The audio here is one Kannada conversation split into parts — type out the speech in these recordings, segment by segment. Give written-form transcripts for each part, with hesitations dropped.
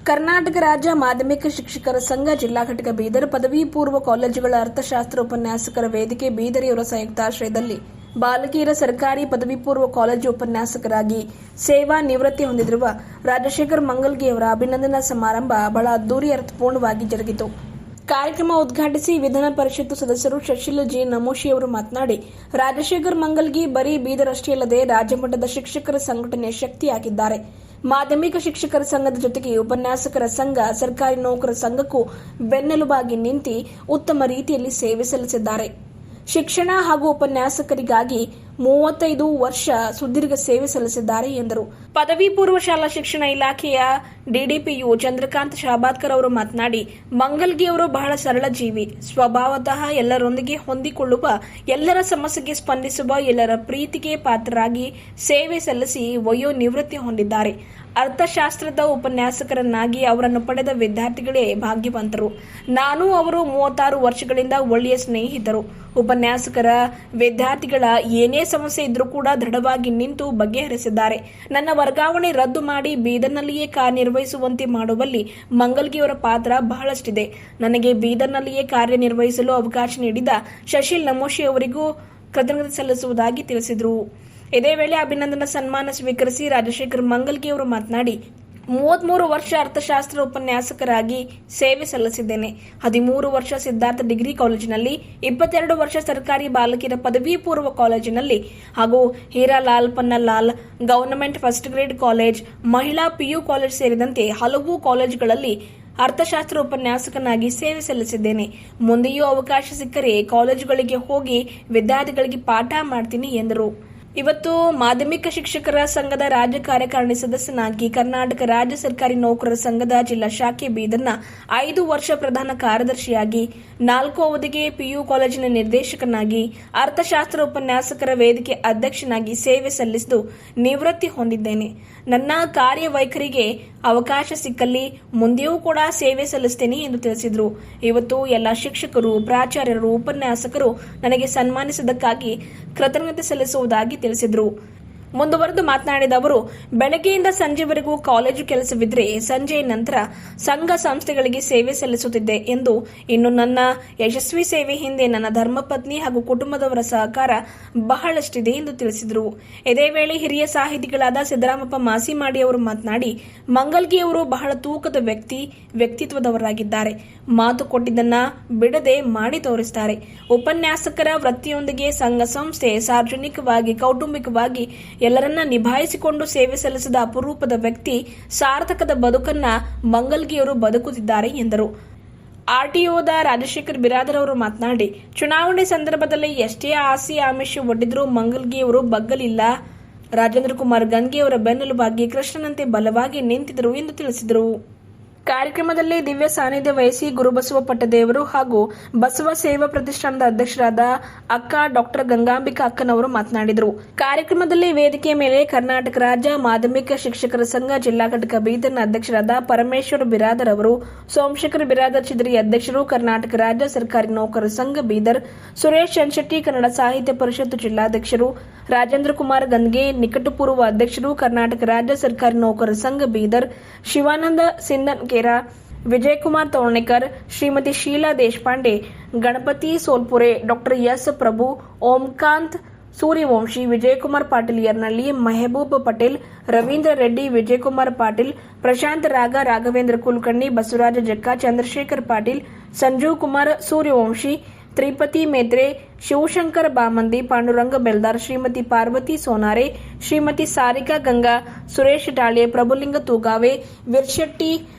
ಕರ್ನಾಟಕ ರಾಜ್ಯ ಮಾಧ್ಯಮಿಕ ಶಿಕ್ಷಕರ ಸಂಘ ಜಿಲ್ಲಾ ಘಟಕ ಬೀದರ್ ಪದವಿ ಪೂರ್ವ ಕಾಲೇಜುಗಳ ಅರ್ಥಶಾಸ್ತ್ರ ಉಪನ್ಯಾಸಕರ ವೇದಿಕೆ ಬೀದರ್ ಇವರ ಸಂಯುಕ್ತಾಶ್ರಯದಲ್ಲಿ ಬಾಲಕಿಯರ ಸರ್ಕಾರಿ ಪದವಿ ಪೂರ್ವ ಕಾಲೇಜು ಉಪನ್ಯಾಸಕರಾಗಿ ಸೇವಾ ನಿವೃತ್ತಿ ಹೊಂದಿರುವ ರಾಜಶೇಖರ್ ಮಂಗಲ್ಗಿ ಅವರ ಅಭಿನಂದನಾ ಸಮಾರಂಭ ಬಹಳ ಅದ್ದೂರಿ ಅರ್ಥಪೂರ್ಣವಾಗಿ ಜರುಗಿತು. ಕಾರ್ಯಕ್ರಮ ಉದ್ಘಾಟಿಸಿ ವಿಧಾನ ಪರಿಷತ್ತು ಸದಸ್ಯರು ಶಶಿಲ್ ಜಿ ನಮೋಶಿ ಅವರು ಮಾತನಾಡಿ, ರಾಜಶೇಖರ್ ಮಂಗಲ್ಗಿ ಬರೀ ಬೀದರ್ ಅಷ್ಟೇ ಅಲ್ಲದೆ ರಾಜ್ಯಮಟ್ಟದ ಶಿಕ್ಷಕರ ಸಂಘಟನೆಯ ಶಕ್ತಿಯಾಗಿದ್ದಾರೆ. ಮಾಧ್ಯಮಿಕ ಶಿಕ್ಷಕರ ಸಂಘದ ಜೊತೆಗೆ ಉಪನ್ಯಾಸಕರ ಸಂಘ, ಸರ್ಕಾರಿ ನೌಕರರ ಸಂಘಕ್ಕೂ ಬೆನ್ನೆಲುಬಾಗಿ ನಿಂತು ಉತ್ತಮ ರೀತಿಯಲ್ಲಿ ಸೇವೆ ಸಲ್ಲಿಸಿದ್ದಾರೆ. ಶಿಕ್ಷಣ ಹಾಗೂ ಉಪನ್ಯಾಸಕರಿಗಾಗಿ 35 ವರ್ಷ ಸುದೀರ್ಘ ಸೇವೆ ಸಲ್ಲಿಸಿದ್ದಾರೆ ಎಂದರು. ಪದವಿ ಪೂರ್ವ ಶಾಲಾ ಶಿಕ್ಷಣ ಇಲಾಖೆಯ ಡಿಡಿಪಿಯು ಚಂದ್ರಕಾಂತ್ ಶಾಬಾದ್ಕರ್ ಅವರು ಮಾತನಾಡಿ, ಮಂಗಲ್ಗಿ ಅವರು ಬಹಳ ಸರಳ ಜೀವಿ, ಸ್ವಭಾವತಃ ಎಲ್ಲರೊಂದಿಗೆ ಹೊಂದಿಕೊಳ್ಳುವ, ಎಲ್ಲರ ಸಮಸ್ಯೆಗೆ ಸ್ಪಂದಿಸುವ, ಎಲ್ಲರ ಪ್ರೀತಿಗೆ ಪಾತ್ರರಾಗಿ ಸೇವೆ ಸಲ್ಲಿಸಿ ವಯೋ ನಿವೃತ್ತಿ ಹೊಂದಿದ್ದಾರೆ. ಅರ್ಥಶಾಸ್ತ್ರದ ಉಪನ್ಯಾಸಕರನ್ನಾಗಿ ಅವರನ್ನು ಪಡೆದ ವಿದ್ಯಾರ್ಥಿಗಳೇ ಭಾಗ್ಯವಂತರು. ನಾನು ಅವರು 36 ವರ್ಷಗಳಿಂದ ಒಳ್ಳೆಯ ಸ್ನೇಹಿತರು. ಉಪನ್ಯಾಸಕರ ವಿದ್ಯಾರ್ಥಿಗಳ ಏನೇ ಸಮಸ್ಯೆ ಇದ್ರೂ ಕೂಡ ದೃಢವಾಗಿ ನಿಂತು ಬಗೆಹರಿಸಿದ್ದಾರೆ. ನನ್ನ ವರ್ಗಾವಣೆ ರದ್ದು ಮಾಡಿ ಬೀದರ್ನಲ್ಲಿಯೇ ಕಾರ್ಯನಿರ್ವಹಿಸುವಂತೆ ಮಾಡುವಲ್ಲಿ ಮಂಗಲ್ಗಿಯವರ ಪಾತ್ರ ಬಹಳಷ್ಟಿದೆ. ನನಗೆ ಬೀದರ್ನಲ್ಲಿಯೇ ಕಾರ್ಯನಿರ್ವಹಿಸಲು ಅವಕಾಶ ನೀಡಿದ ಶಶಿಲ್ ನಮೋಶಿ ಅವರಿಗೂ ಕೃತಜ್ಞತೆ ಸಲ್ಲಿಸುವುದಾಗಿ ತಿಳಿಸಿದರು. ಇದೇ ವೇಳೆ ಅಭಿನಂದನಾ ಸನ್ಮಾನ ಸ್ವೀಕರಿಸಿ ರಾಜಶೇಖರ್ ಮಂಗಲ್ಗಿ ಅವರು ಮಾತನಾಡಿ, 33 ವರ್ಷ ಅರ್ಥಶಾಸ್ತ್ರ ಉಪನ್ಯಾಸಕರಾಗಿ ಸೇವೆ ಸಲ್ಲಿಸಿದ್ದೇನೆ. 13 ವರ್ಷ ಸಿದ್ಧಾರ್ಥ ಡಿಗ್ರಿ ಕಾಲೇಜಿನಲ್ಲಿ, 22 ವರ್ಷ ಸರ್ಕಾರಿ ಬಾಲಕಿಯರ ಪದವಿ ಪೂರ್ವ ಕಾಲೇಜಿನಲ್ಲಿ ಹಾಗೂ Hiralal Pannalal government first grade college, ಮಹಿಳಾ ಪಿಯು ಕಾಲೇಜ್ ಸೇರಿದಂತೆ ಹಲವು ಕಾಲೇಜುಗಳಲ್ಲಿ ಅರ್ಥಶಾಸ್ತ್ರ ಉಪನ್ಯಾಸಕನಾಗಿ ಸೇವೆ ಸಲ್ಲಿಸಿದ್ದೇನೆ. ಮುಂದೆಯೂ ಅವಕಾಶ ಸಿಕ್ಕರೆ ಕಾಲೇಜುಗಳಿಗೆ ಹೋಗಿ ವಿದ್ಯಾರ್ಥಿಗಳಿಗೆ ಪಾಠ ಮಾಡ್ತೀನಿ ಎಂದರು. ಇವತ್ತು ಮಾಧ್ಯಮಿಕ ಶಿಕ್ಷಕರ ಸಂಘದ ರಾಜ್ಯ ಕಾರ್ಯಕಾರಿಣಿ ಸದಸ್ಯನಾಗಿ, ಕರ್ನಾಟಕ ರಾಜ್ಯ ಸರ್ಕಾರಿ ನೌಕರರ ಸಂಘದ ಜಿಲ್ಲಾ ಶಾಖೆ ಬೀದರ್ನ 5 ವರ್ಷ ಪ್ರಧಾನ ಕಾರ್ಯದರ್ಶಿಯಾಗಿ, 4 ಅವಧಿಗೆ ಪಿಯು ಕಾಲೇಜಿನ ನಿರ್ದೇಶಕನಾಗಿ, ಅರ್ಥಶಾಸ್ತ್ರ ಉಪನ್ಯಾಸಕರ ವೇದಿಕೆ ಅಧ್ಯಕ್ಷನಾಗಿ ಸೇವೆ ಸಲ್ಲಿಸಿದ್ದು ನಿವೃತ್ತಿ ಹೊಂದಿದ್ದೇನೆ. ನನ್ನ ಕಾರ್ಯವೈಖರಿಗೆ ಅವಕಾಶ ಸಿಕ್ಕಲ್ಲಿ ಮುಂದೆಯೂ ಕೂಡ ಸೇವೆ ಸಲ್ಲಿಸುತ್ತೇನೆ ಎಂದು ತಿಳಿಸಿದರು. ಇವತ್ತು ಎಲ್ಲ ಶಿಕ್ಷಕರು, ಪ್ರಾಚಾರ್ಯರು, ಉಪನ್ಯಾಸಕರು ನನಗೆ ಸನ್ಮಾನಿಸಿದ್ದಕ್ಕಾಗಿ ಕೃತಜ್ಞತೆ ಸಲ್ಲಿಸುವುದಾಗಿ ತಿಳಿಸಿದರು. ಮುಂದುವರೆದು ಮಾತನಾಡಿದ ಅವರು, ಬೆಳಗ್ಗೆಯಿಂದ ಸಂಜೆವರೆಗೂ ಕಾಲೇಜು ಕೆಲಸವಿದ್ರೆ ಸಂಜೆ ನಂತರ ಸಂಘ ಸಂಸ್ಥೆಗಳಿಗೆ ಸೇವೆ ಸಲ್ಲಿಸುತ್ತಿದ್ದೆ ಎಂದು, ಇನ್ನು ನನ್ನ ಯಶಸ್ವಿ ಸೇವೆ ಹಿಂದೆ ನನ್ನ ಧರ್ಮಪತ್ನಿ ಹಾಗೂ ಕುಟುಂಬದವರ ಸಹಕಾರ ಬಹಳಷ್ಟಿದೆ ಎಂದು ತಿಳಿಸಿದರು. ಇದೇ ವೇಳೆ ಹಿರಿಯ ಸಾಹಿತಿಗಳಾದ ಸಿದ್ದರಾಮಪ್ಪ ಮಾಸಿಮಾಡಿ ಅವರು ಮಾತನಾಡಿ, ಮಂಗಲ್ಗಿ ಅವರು ಬಹಳ ತೂಕದ ವ್ಯಕ್ತಿತ್ವದವರಾಗಿದ್ದಾರೆ. ಮಾತು ಕೊಟ್ಟಿದ್ದನ್ನ ಬಿಡದೆ ಮಾಡಿ ತೋರಿಸುತ್ತಾರೆ. ಉಪನ್ಯಾಸಕರ ವೃತ್ತಿಯೊಂದಿಗೆ ಸಂಘ ಸಂಸ್ಥೆ, ಸಾರ್ವಜನಿಕವಾಗಿ, ಕೌಟುಂಬಿಕವಾಗಿ ಎಲ್ಲರನ್ನ ನಿಭಾಯಿಸಿಕೊಂಡು ಸೇವೆ ಸಲ್ಲಿಸಿದ ಅಪರೂಪದ ವ್ಯಕ್ತಿ, ಸಾರ್ಥಕದ ಬದುಕನ್ನ ಮಂಗಲ್ಗಿಯವರು ಬದುಕುತ್ತಿದ್ದಾರೆ ಎಂದರು. ಆರ್ಟಿಒದ ರಾಜಶೇಖರ್ ಬಿರಾದರ್ ಅವರು ಮಾತನಾಡಿ, ಚುನಾವಣೆ ಸಂದರ್ಭದಲ್ಲಿ ಎಷ್ಟೇ ಆಸೆ ಆಮಿಷ ಒಡ್ಡಿದ್ರೂ ಮಂಗಲ್ಗಿಯವರು ಬಗ್ಗಲಿಲ್ಲ. ರಾಜೇಂದ್ರ ಕುಮಾರ್ ಗನ್ಗೆ ಅವರ ಬೆನ್ನೆಲುಬಾಗಿ ಕೃಷ್ಣನಂತೆ ಬಲವಾಗಿ ನಿಂತಿದ್ದರು ಎಂದು ತಿಳಿಸಿದರು. ಕಾರ್ಯಕ್ರಮದಲ್ಲಿ ದಿವ್ಯ ಸಾನ್ನಿಧ್ಯ ವಹಿಸಿ ಗುರುಬಸವ ಪಟ್ಟದೇವರು ಹಾಗೂ ಬಸವ ಸೇವಾ ಪ್ರತಿಷ್ಠಾನದ ಅಧ್ಯಕ್ಷರಾದ ಅಕ್ಕ ಡಾಕ್ಟರ್ ಗಂಗಾಂಬಿಕಾ ಅಕ್ಕನವರು ಮಾತನಾಡಿದರು. ಕಾರ್ಯಕ್ರಮದಲ್ಲಿ ವೇದಿಕೆಯ ಮೇಲೆ ಕರ್ನಾಟಕ ರಾಜ್ಯ ಮಾಧ್ಯಮಿಕ ಶಿಕ್ಷಕರ ಸಂಘ ಜಿಲ್ಲಾ ಘಟಕ ಬೀದರ್ನ ಅಧ್ಯಕ್ಷರಾದ ಪರಮೇಶ್ವರ್ ಬಿರಾದರ್ ಅವರು, ಸೋಮಶೇಖರ್ ಬಿರಾದರ್ ಚಿದ್ರಿ ಅಧ್ಯಕ್ಷರು, ಕರ್ನಾಟಕ ರಾಜ್ಯ ಸರ್ಕಾರಿ ನೌಕರರ ಸಂಘ ಬೀದರ್, ಸುರೇಶ್ ಚನ್ಶೆಟ್ಟಿ ಕನ್ನಡ ಸಾಹಿತ್ಯ ಪರಿಷತ್ತು ಜಿಲ್ಲಾಧ್ಯಕ್ಷರು, ರಾಜೇಂದ್ರ ಕುಮಾರ್ ಗನ್ಗೆ ನಿಕಟಪೂರ್ವ ಅಧ್ಯಕ್ಷರು, ಕರ್ನಾಟಕ ರಾಜ್ಯ ಸರ್ಕಾರಿ ನೌಕರರ ಸಂಘ ಬೀದರ್, ಶಿವಾನಂದ ಸಿಂದನ್ಕೇರ, ವಿಜಯಕುಮಾರ್ ತೋರ್ಣೇಕರ್, ಶ್ರೀಮತಿ ಶೀಲಾ ದೇಶಪಾಂಡೆ, ಗಣಪತಿ ಸೋಲ್ಪುರೆ, ಡಾಕ್ಟರ್ ಎಸ್ ಪ್ರಭು, ಓಂಕಾಂತ್ ಸೂರ್ಯವಂಶಿ, ವಿಜಯಕುಮಾರ್ ಪಾಟೀಲ್ ಯರ್ನಳ್ಳಿ, ಮೆಹಬೂಬ್ ಪಟೇಲ್, ರವೀಂದ್ರ ರೆಡ್ಡಿ, ವಿಜಯಕುಮಾರ್ ಪಾಟೀಲ್, ಪ್ರಶಾಂತ್ ರಾಗ, ರಾಘವೇಂದ್ರ ಕುಲಕರ್ಣಿ, ಬಸವರಾಜ ಜಕ್ಕ, ಚಂದ್ರಶೇಖರ್ ಪಾಟೀಲ್, ಸಂಜೀವ್ ಕುಮಾರ್ ಸೂರ್ಯವಂಶಿ, ತ್ರಿಪತಿ ಮೇತ್ರೆ, ಶಿವಶಂಕರ್ ಬಾಮಂದಿ, ಪಾಂಡುರಂಗ ಬೆಲ್ದಾರ್, ಶ್ರೀಮತಿ ಪಾರ್ವತಿ ಸೋನಾರೆ, ಶ್ರೀಮತಿ ಸಾರಿಕಾ ಗಂಗಾ, ಸುರೇಶ್ ಟಾಳೆ, ಪ್ರಭುಲಿಂಗ ತೂಗಾವೆ, ವಿರ್ಶೆಟ್ಟಿ,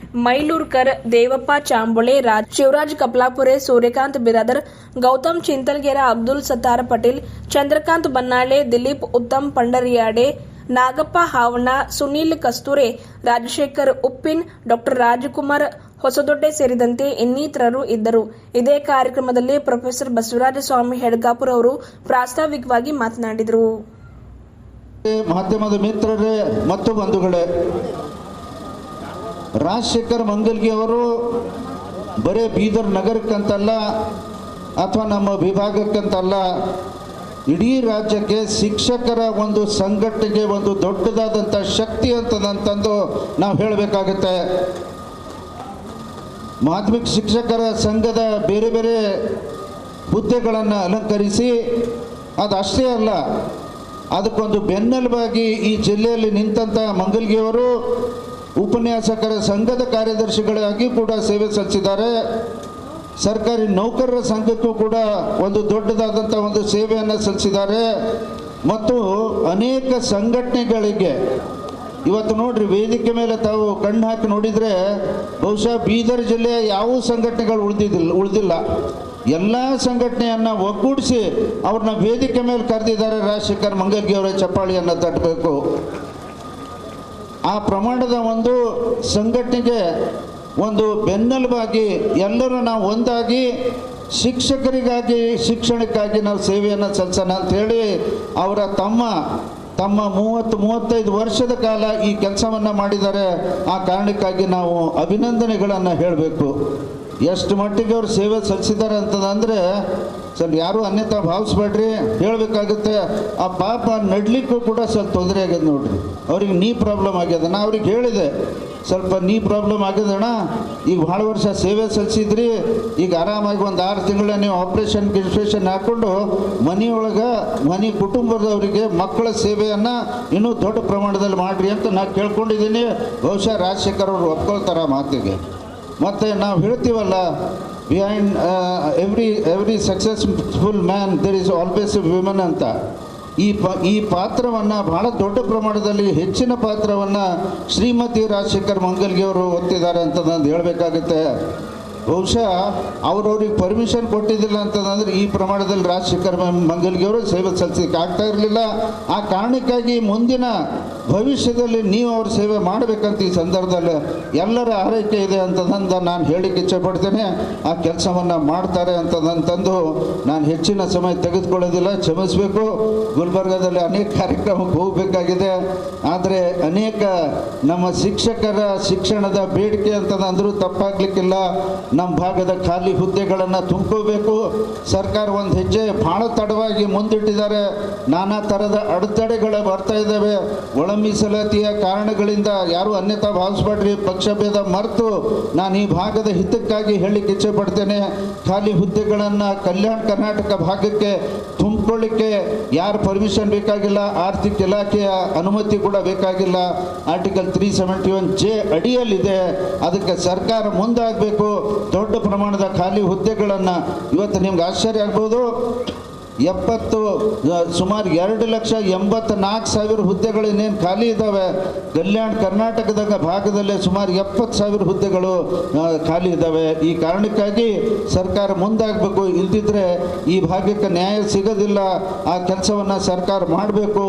ಮೈಲೂರ್ಕರ್, ದೇವಪ್ಪ ಚಾಂಬೊಳೆ, ಶಿವರಾಜ್ ಕಪ್ಲಾಪುರೆ, ಸೂರ್ಯಕಾಂತ್ ಬಿರಾದರ್, ಗೌತಮ್ ಚಿಂತಲ್ಗೆರ, ಅಬ್ದುಲ್ ಸತ್ತಾರ್ ಪಟೇಲ್, ಚಂದ್ರಕಾಂತ್ ಬನ್ನಾಳೆ, ದಿಲೀಪ್ ಉತ್ತಮ್ ಪಂಡರಿಯಾಡೆ, ನಾಗಪ್ಪ ಹಾವಣ್ಣ, ಸುನೀಲ್ ಕಸ್ತೂರೆ, ರಾಜಶೇಖರ್ ಉಪ್ಪಿನ್, ಡಾಕ್ಟರ್ ರಾಜಕುಮಾರ್ ಹೊಸದೊಡ್ಡೆ ಸೇರಿದಂತೆ ಇನ್ನಿತರರು ಇದ್ದರು. ಇದೇ ಕಾರ್ಯಕ್ರಮದಲ್ಲಿ ಪ್ರೊಫೆಸರ್ ಬಸವರಾಜ ಸ್ವಾಮಿ ಹೆಡ್ಗಾಪುರ್ ಅವರು ಪ್ರಾಸ್ತಾವಿಕವಾಗಿ ಮಾತನಾಡಿದರು. ಮಾಧ್ಯಮದ ಮಿತ್ರರೇ ಮತ್ತು ಬಂಧುಗಳೇ, ರಾಜಶೇಖರ್ ಮಂಗಲ್ಗಿ ಅವರು ಬರೇ ಬೀದರ್ ನಗರಕ್ಕಂತಲ್ಲ ಅಥವಾ ನಮ್ಮ ವಿಭಾಗಕ್ಕಂತಲ್ಲ, ಇಡೀ ರಾಜ್ಯಕ್ಕೆ ಶಿಕ್ಷಕರ ಒಂದು ಸಂಘಟನೆಗೆ ಒಂದು ದೊಡ್ಡದಾದಂಥ ಶಕ್ತಿ ಅಂತಂದು ನಾವು ಹೇಳಬೇಕಾಗುತ್ತೆ. ಮಾಧ್ಯಮಿಕ ಶಿಕ್ಷಕರ ಸಂಘದ ಬೇರೆ ಬೇರೆ ಹುದ್ದೆಗಳನ್ನು ಅಲಂಕರಿಸಿ, ಅದಷ್ಟೇ ಅಲ್ಲ, ಅದಕ್ಕೊಂದು ಬೆನ್ನೆಲುಬಾಗಿ ಈ ಜಿಲ್ಲೆಯಲ್ಲಿ ನಿಂತಹ ಮಂಗಲ್ಗಿಯವರು ಉಪನ್ಯಾಸಕರ ಸಂಘದ ಕಾರ್ಯದರ್ಶಿಗಳಾಗಿ ಕೂಡ ಸೇವೆ ಸಲ್ಲಿಸಿದ್ದಾರೆ. ಸರ್ಕಾರಿ ನೌಕರರ ಸಂಘಕ್ಕೂ ಕೂಡ ಒಂದು ದೊಡ್ಡದಾದಂಥ ಒಂದು ಸೇವೆಯನ್ನು ಸಲ್ಲಿಸಿದ್ದಾರೆ. ಮತ್ತು ಅನೇಕ ಸಂಘಟನೆಗಳಿಗೆ ಇವತ್ತು ನೋಡ್ರಿ, ವೇದಿಕೆ ಮೇಲೆ ತಾವು ಕಣ್ಣು ಹಾಕಿ ನೋಡಿದರೆ ಬಹುಶಃ ಬೀದರ್ ಜಿಲ್ಲೆಯ ಯಾವ ಸಂಘಟನೆಗಳು ಉಳಿದಿಲ್ಲ. ಎಲ್ಲ ಸಂಘಟನೆಯನ್ನು ಒಗ್ಗೂಡಿಸಿ ಅವ್ರನ್ನ ವೇದಿಕೆ ಮೇಲೆ ಕರೆದಿದ್ದಾರೆ. ರಾಜಶೇಖರ್ ಮಂಗಲ್ಗಿ ಅವರ ಚಪ್ಪಾಳಿಯನ್ನು ತಟ್ಟಬೇಕು. ಆ ಪ್ರಮಾಣದ ಒಂದು ಸಂಘಟನೆಗೆ ಒಂದು ಬೆನ್ನೆಲುಬಾಗಿ ಎಲ್ಲರೂ ನಾವು ಒಂದಾಗಿ ಶಿಕ್ಷಕರಿಗಾಗಿ, ಶಿಕ್ಷಣಕ್ಕಾಗಿ ನಾವು ಸೇವೆಯನ್ನು ಸಲ್ಲಿಸೋಣ ಅಂಥೇಳಿ ಅವರ ತಮ್ಮ 30-35 ವರ್ಷದ ಕಾಲ ಈ ಕೆಲಸವನ್ನು ಮಾಡಿದ್ದಾರೆ. ಆ ಕಾರಣಕ್ಕಾಗಿ ನಾವು ಅಭಿನಂದನೆಗಳನ್ನು ಹೇಳಬೇಕು. ಎಷ್ಟು ಮಟ್ಟಿಗೆ ಅವರು ಸೇವೆ ಸಲ್ಲಿಸಿದ್ದಾರೆ ಅಂತಂದರೆ ಸ್ವಲ್ಪ ಯಾರೂ ಅನ್ಯತಾ ಭಾವಿಸ್ಬೇಡ್ರಿ, ಹೇಳಬೇಕಾಗುತ್ತೆ. ಆ ಪಾಪ ನಡ್ಲಿಕ್ಕೂ ಕೂಡ ಸ್ವಲ್ಪ ತೊಂದರೆ ಆಗ್ಯದ ನೋಡ್ರಿ. ಅವ್ರಿಗೆ ನೀ ಪ್ರಾಬ್ಲಮ್ ಆಗ್ಯದ. ನಾ ಅವ್ರಿಗೆ ಹೇಳಿದೆ, ಸ್ವಲ್ಪ ನೀ ಪ್ರಾಬ್ಲಮ್ ಆಗ್ಯದಣ್ಣ, ಈಗ ಭಾಳ ವರ್ಷ ಸೇವೆ ಸಲ್ಲಿಸಿದ್ರಿ, ಈಗ ಆರಾಮಾಗಿ ಒಂದು 6 ತಿಂಗಳ ನೀವು ಆಪ್ರೇಷನ್ ಹಾಕ್ಕೊಂಡು ಮನೆ ಕುಟುಂಬದವರಿಗೆ ಮಕ್ಕಳ ಸೇವೆಯನ್ನು ಇನ್ನೂ ದೊಡ್ಡ ಪ್ರಮಾಣದಲ್ಲಿ ಮಾಡಿರಿ ಅಂತ ನಾನು ಕೇಳ್ಕೊಂಡಿದ್ದೀನಿ. ಬಹುಶಃ ರಾಜಶೇಖರ್ ಅವರು ಒಪ್ಕೊಳ್ತಾರೆ ಮಾತಿಗೆ. ಮತ್ತು ನಾವು ಹೇಳ್ತೀವಲ್ಲ, behind every successful man there is always a women ಅಂತ. ಈ ಪಾತ್ರವನ್ನು ಬಹಳ ದೊಡ್ಡ ಪ್ರಮಾಣದಲ್ಲಿ ಹೆಚ್ಚಿನ ಪಾತ್ರವನ್ನು ಶ್ರೀಮತಿ ರಾಜಶೇಖರ್ ಮಂಗಲ್ಗಿ ಅವರು ಹೊತ್ತಿದ್ದಾರೆ ಅಂತ ನಾನು ಹೇಳಬೇಕಾಗುತ್ತೆ. ಬಹುಶಃ ಅವ್ರಿಗೆ ಪರ್ಮಿಷನ್ ಕೊಟ್ಟಿದ್ದಿಲ್ಲ ಅಂತಂದರೆ ಈ ಪ್ರಮಾಣದಲ್ಲಿ ರಾಜಶೇಖರ್ ಮಂಗಲ್ಗಿ ಅವರು ಸೇವೆ ಸಲ್ಲಿಸಲಿಕ್ಕೆ ಆಗ್ತಾ ಇರಲಿಲ್ಲ. ಆ ಕಾರಣಕ್ಕಾಗಿ ಮುಂದಿನ ಭವಿಷ್ಯದಲ್ಲಿ ನೀವು ಅವ್ರ ಸೇವೆ ಮಾಡಬೇಕಂತ ಈ ಸಂದರ್ಭದಲ್ಲಿ ಎಲ್ಲರ ಆರೈಕೆ ಇದೆ ಅಂತಂದು ನಾನು ಹೇಳಿಕ್ಕೆ ಇಚ್ಛೆಪಡ್ತೇನೆ. ಆ ಕೆಲಸವನ್ನು ಮಾಡ್ತಾರೆ ಅಂತಂದು ನಾನು ಹೆಚ್ಚಿನ ಸಮಯ ತೆಗೆದುಕೊಳ್ಳೋದಿಲ್ಲ, ಕ್ಷಮಿಸಬೇಕು. ಗುಲ್ಬರ್ಗಾದಲ್ಲಿ ಅನೇಕ ಕಾರ್ಯಕ್ರಮಕ್ಕೆ ಹೋಗಬೇಕಾಗಿದೆ. ಆದರೆ ಅನೇಕ ನಮ್ಮ ಶಿಕ್ಷಕರ ಶಿಕ್ಷಣದ ಬೇಡಿಕೆ ಅಂತಂದರೂ ತಪ್ಪಾಗಲಿಕ್ಕಿಲ್ಲ. ನಮ್ಮ ಭಾಗದ ಖಾಲಿ ಹುದ್ದೆಗಳನ್ನು ತುಂಬ್ಕೋಬೇಕು. ಸರ್ಕಾರ ಒಂದು ಹೆಜ್ಜೆ ಭಾಳ ತಡವಾಗಿ ಮುಂದಿಟ್ಟಿದ್ದಾರೆ. ನಾನಾ ಥರದ ಅಡೆತಡೆಗಳು ಬರ್ತಾ ಇದ್ದಾವೆ. ಒಳ ಮೀಸಲಾತಿಯ ಕಾರಣಗಳಿಂದ ಯಾರೂ ಅನ್ಯತಾ ಭಾವಿಸ್ಬೇಡ್ರಿ, ಪಕ್ಷಭೇದ ಮರೆತು ನಾನು ಈ ಭಾಗದ ಹಿತಕ್ಕಾಗಿ ಹೇಳಲಿಕ್ಕೆ ಇಚ್ಛೆ ಪಡ್ತೇನೆ. ಖಾಲಿ ಹುದ್ದೆಗಳನ್ನು ಕಲ್ಯಾಣ ಕರ್ನಾಟಕ ಭಾಗಕ್ಕೆ ತುಂಬಿಕೊಳ್ಳಿಕ್ಕೆ ಯಾರು ಪರ್ಮಿಷನ್ ಬೇಕಾಗಿಲ್ಲ, ಆರ್ಥಿಕ ಇಲಾಖೆಯ ಅನುಮತಿ ಕೂಡ ಬೇಕಾಗಿಲ್ಲ. Article 371J ಅಡಿಯಲ್ಲಿದೆ. ಅದಕ್ಕೆ ಸರ್ಕಾರ ಮುಂದಾಗಬೇಕು. ದೊಡ್ಡ ಪ್ರಮಾಣದ ಖಾಲಿ ಹುದ್ದೆಗಳನ್ನು, ಇವತ್ತು ನಿಮ್ಗೆ ಆಶ್ಚರ್ಯ ಆಗ್ಬೋದು, ಸುಮಾರು 2,84,000 ಹುದ್ದೆಗಳು ಇನ್ನೇನು ಖಾಲಿ ಇದ್ದಾವೆ. ಕಲ್ಯಾಣ ಕರ್ನಾಟಕದ ಭಾಗದಲ್ಲೇ ಸುಮಾರು 70,000 ಹುದ್ದೆಗಳು ಖಾಲಿ ಇದ್ದಾವೆ. ಈ ಕಾರಣಕ್ಕಾಗಿ ಸರ್ಕಾರ ಮುಂದಾಗಬೇಕು. ಇಲ್ದಿದ್ರೆ ಈ ಭಾಗಕ್ಕೆ ನ್ಯಾಯ ಸಿಗೋದಿಲ್ಲ. ಆ ಕೆಲಸವನ್ನು ಸರ್ಕಾರ ಮಾಡಬೇಕು.